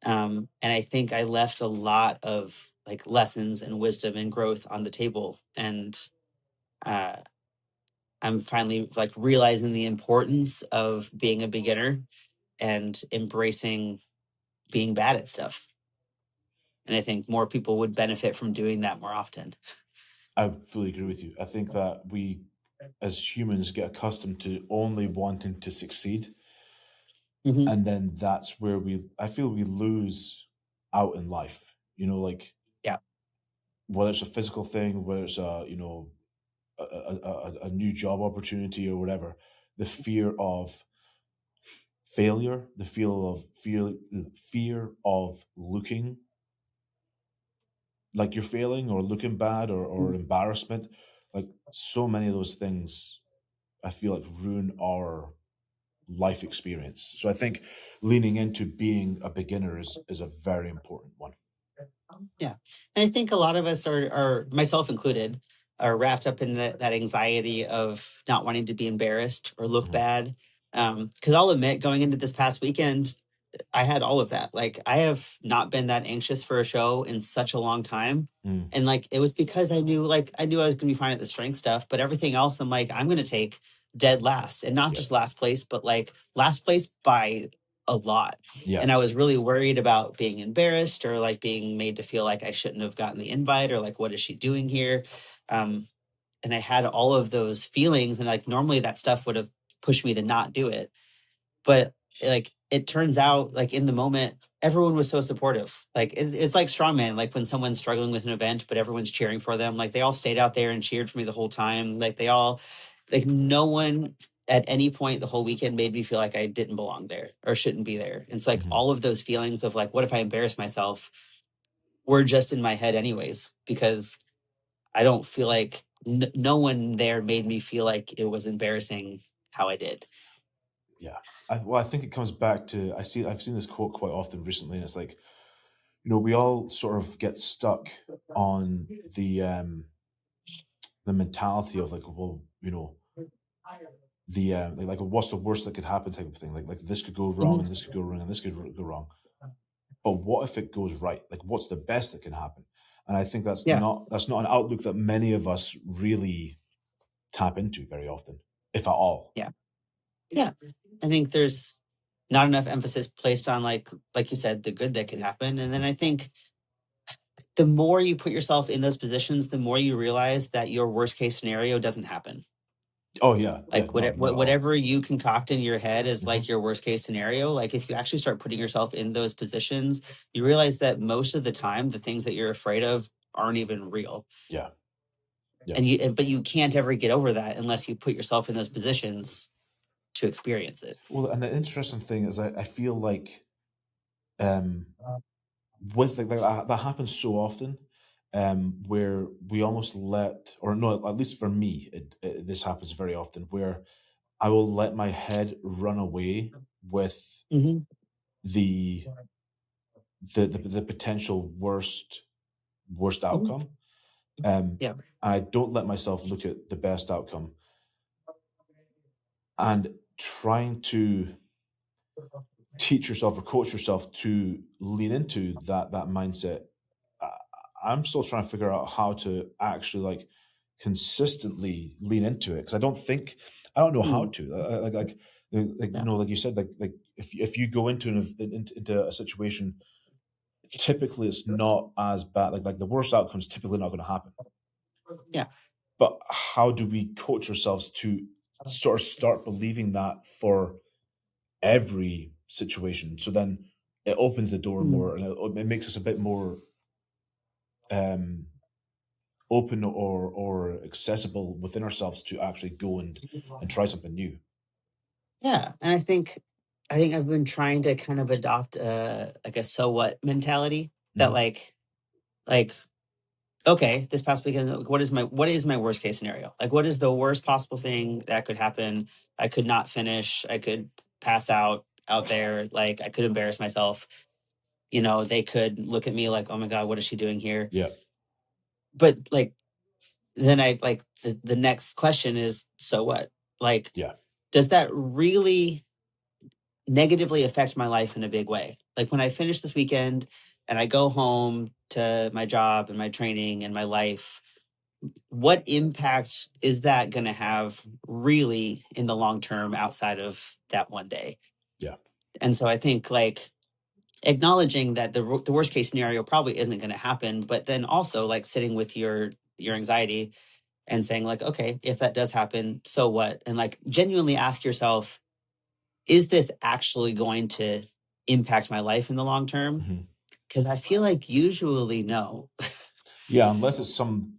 And I think I left a lot of like lessons and wisdom and growth on the table. And uh, I'm finally like realizing the importance of being a beginner and embracing being bad at stuff. And I think more people would benefit from doing that more often. I fully agree with you. I think that we as humans get accustomed to only wanting to succeed, Hmm. and then that's where I feel we lose out in life, like Yeah. whether it's a physical thing, whether it's a new job opportunity or whatever, the fear of failure, the fear of looking like you're failing or looking bad, or embarrassment, like so many of those things I feel like ruin our life experience. So I think leaning into being a beginner is a very important one. Yeah. And I think a lot of us are myself included, are wrapped up in that anxiety of not wanting to be embarrassed or look Mhm. bad. Because I'll admit, going into this past weekend, I had all of that. Like I have not been that anxious for a show in such a long time. Mm. And like it was because I knew I was gonna be fine at the strength stuff, but everything else I'm like, I'm gonna take dead last. And not Yeah. just last place, but like last place by a lot. Yeah. And I was really worried about being embarrassed or like being made to feel like I shouldn't have gotten the invite or like what is she doing here? Um, and I had all of those feelings, and like normally that stuff would have pushed me to not do it, but like it turns out like in the moment everyone was so supportive. Like it's like strongman, like when someone's struggling with an event but everyone's cheering for them, like they all stayed out there and cheered for me the whole time. Like they all, like no one at any point the whole weekend made me feel like I didn't belong there or shouldn't be there. It's like Mhm. all of those feelings of like what if I embarrass myself were just in my head anyways, because I don't feel like no one there made me feel like it was embarrassing how I did. Yeah. Well, I think it comes back to I've seen this quote quite often recently, and it's like, we all sort of get stuck on the mentality of like, well, the like what's the worst that could happen type of thing. Like this could go wrong, and this could go wrong, and this could go wrong. But what if it goes right? Like, what's the best that can happen? And I think Yeah. that's not an outlook that many of us really tap into very often, if at all. Yeah. Yeah. I think there's not enough emphasis placed on like you said, the good that could happen. And then I think the more you put yourself in those positions, the more you realize that your worst case scenario doesn't happen. Oh yeah, yeah, Like not at all. whatever you concoct in your head is Hmm. like your worst case scenario. Like if you actually start putting yourself in those positions, you realize that most of the time the things that you're afraid of aren't even real. Yeah, yeah. But you can't ever get over that unless you put yourself in those positions to experience it. Well, and the interesting thing is, I feel like um, with that happens so often, where we almost let, or no, at least for me, this happens very often, where I will let my head run away with Hmm. the the potential worst outcome, Yeah. and I don't let myself look at the best outcome. And trying to teach yourself or coach yourself to lean into that mindset, I- I'm still trying to figure out how to actually like consistently lean into it, because I don't know how Mm, to like yeah. like you said, like if you go into into a situation, typically it's not as bad. Like the worst outcome is typically not going to happen. Yeah. But how do we coach ourselves to sort of start believing that for every situation? So then it opens the door Mm, more, and it makes us a bit more um, open or accessible within ourselves to actually go and try something new. yeah. And I think I've been trying to kind of adopt like a so what mentality that Hmm. like okay, this past weekend, like, what is my worst case scenario? Like what is the worst possible thing that could happen? I could not finish, I could pass out there, like I could embarrass myself. They could look at me like, "Oh my god, what is she doing here?" Yeah, But like then I like the next question is so what? Like yeah, does that really negatively affect my life in a big way? Like when I finish this weekend and I go home to my job and my training and my life, what impact is that going to have really in the long term outside of that one day? yeah. And so I think like acknowledging that the worst case scenario probably isn't going to happen, but then also like sitting with your anxiety and saying like, okay, if that does happen, so what? And like genuinely ask yourself, is this actually going to impact my life in the long term? Hmm. Because I feel like usually no. Yeah, unless it's some,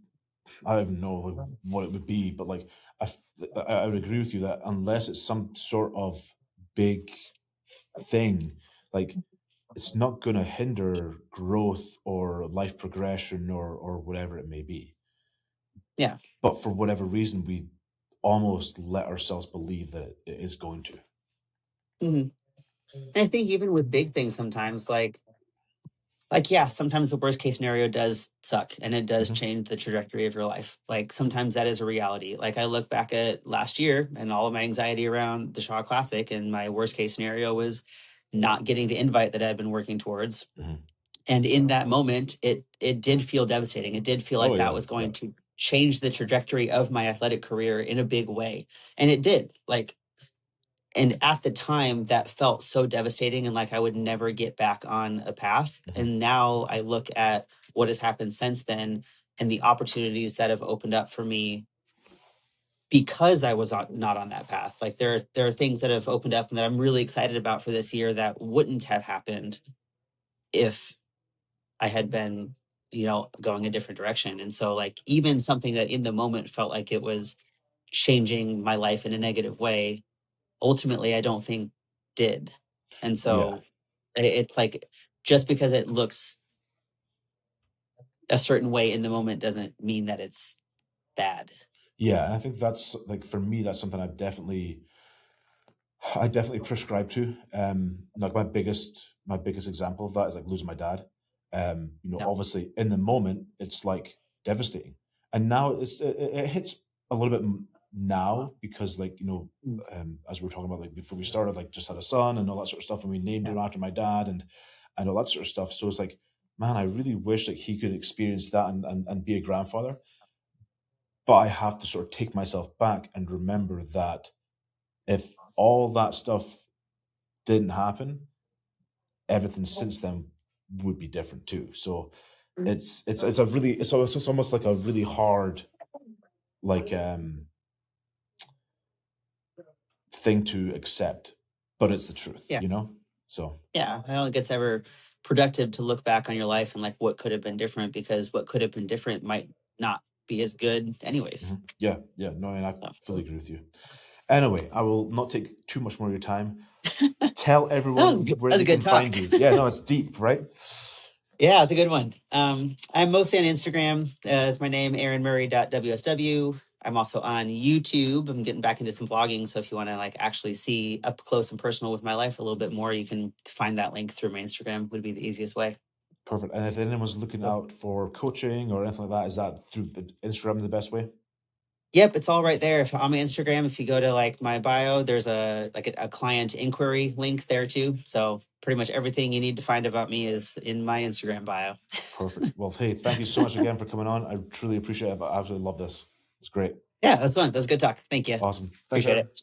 I don't even know like what it would be, but like I, f- I would agree with you that unless it's some sort of big thing, like it's not going to hinder growth or life progression or whatever it may be. Yeah. But for whatever reason, we almost let ourselves believe that it is going to. Mhm. And I think even with big things sometimes, like yeah, sometimes the worst case scenario does suck and it does Hmm. change the trajectory of your life. Like sometimes that is a reality. Like I look back at last year and all of my anxiety around the Shaw Classic, and my worst case scenario was not getting the invite that I'd been working towards. Hmm. And in that moment, it did feel devastating. It did feel Oh like that yeah, was yeah. going to change the trajectory of my athletic career in a big way. And it did. Like and at the time that felt so devastating and like I would never get back on a path. Hmm. And now I look at what has happened since then and the opportunities that have opened up for me because I was not on that path. Like there are things that have opened up and that I'm really excited about for this year that wouldn't have happened if I had been, going a different direction. And so like even something that in the moment felt like it was changing my life in a negative way, ultimately I don't think did. And Yeah, so it's like just because it looks a certain way in the moment doesn't mean that it's bad. yeah. And I think that's like for me, that's something I definitely prescribe to. Like my biggest example of that is like losing my dad. Yeah. Obviously in the moment it's like devastating, and now it hits a little bit now because like Mm. as we were talking about like before we started, like just had a son and all that sort of stuff, and we named Yeah. him after my dad and all that sort of stuff. So it's like, man, I really wish like he could experience that and be a grandfather. But I have to sort of take myself back and remember that if all that stuff didn't happen, everything since then would be different too. So it's a really it's almost like a really hard like thing to accept, but it's the truth, Yeah. you know? So, Yeah, I don't think it's ever productive to look back on your life and like what could have been different, because what could have been different might not be as good anyways. yeah, no, and I So fully agree with you. Anyway, I will not take too much more of your time. Tell everyone that where was they a good can talk. find you. Yeah, no, it's deep, right? Yeah, it's a good one. I'm mostly on Instagram as my name, erinmurray.wsw. I'm also on YouTube. I'm getting back into some vlogging. So if you want to like actually see up close and personal with my life a little bit more, you can find that link through my Instagram, would be the easiest way. Perfect. And if anyone's looking Cool. out for coaching or anything like that, is that through Instagram the best way? Yep, it's all right there. If on my Instagram, if you go to like my bio, there's a client inquiry link there too. So pretty much everything you need to find about me is in my Instagram bio. Perfect. Well, hey, thank you so much again for coming on. I truly appreciate it. I absolutely love this. It's great. Yeah, that's fun. That's a good talk. Thank you. Awesome. Thanks, Appreciate Erin. it.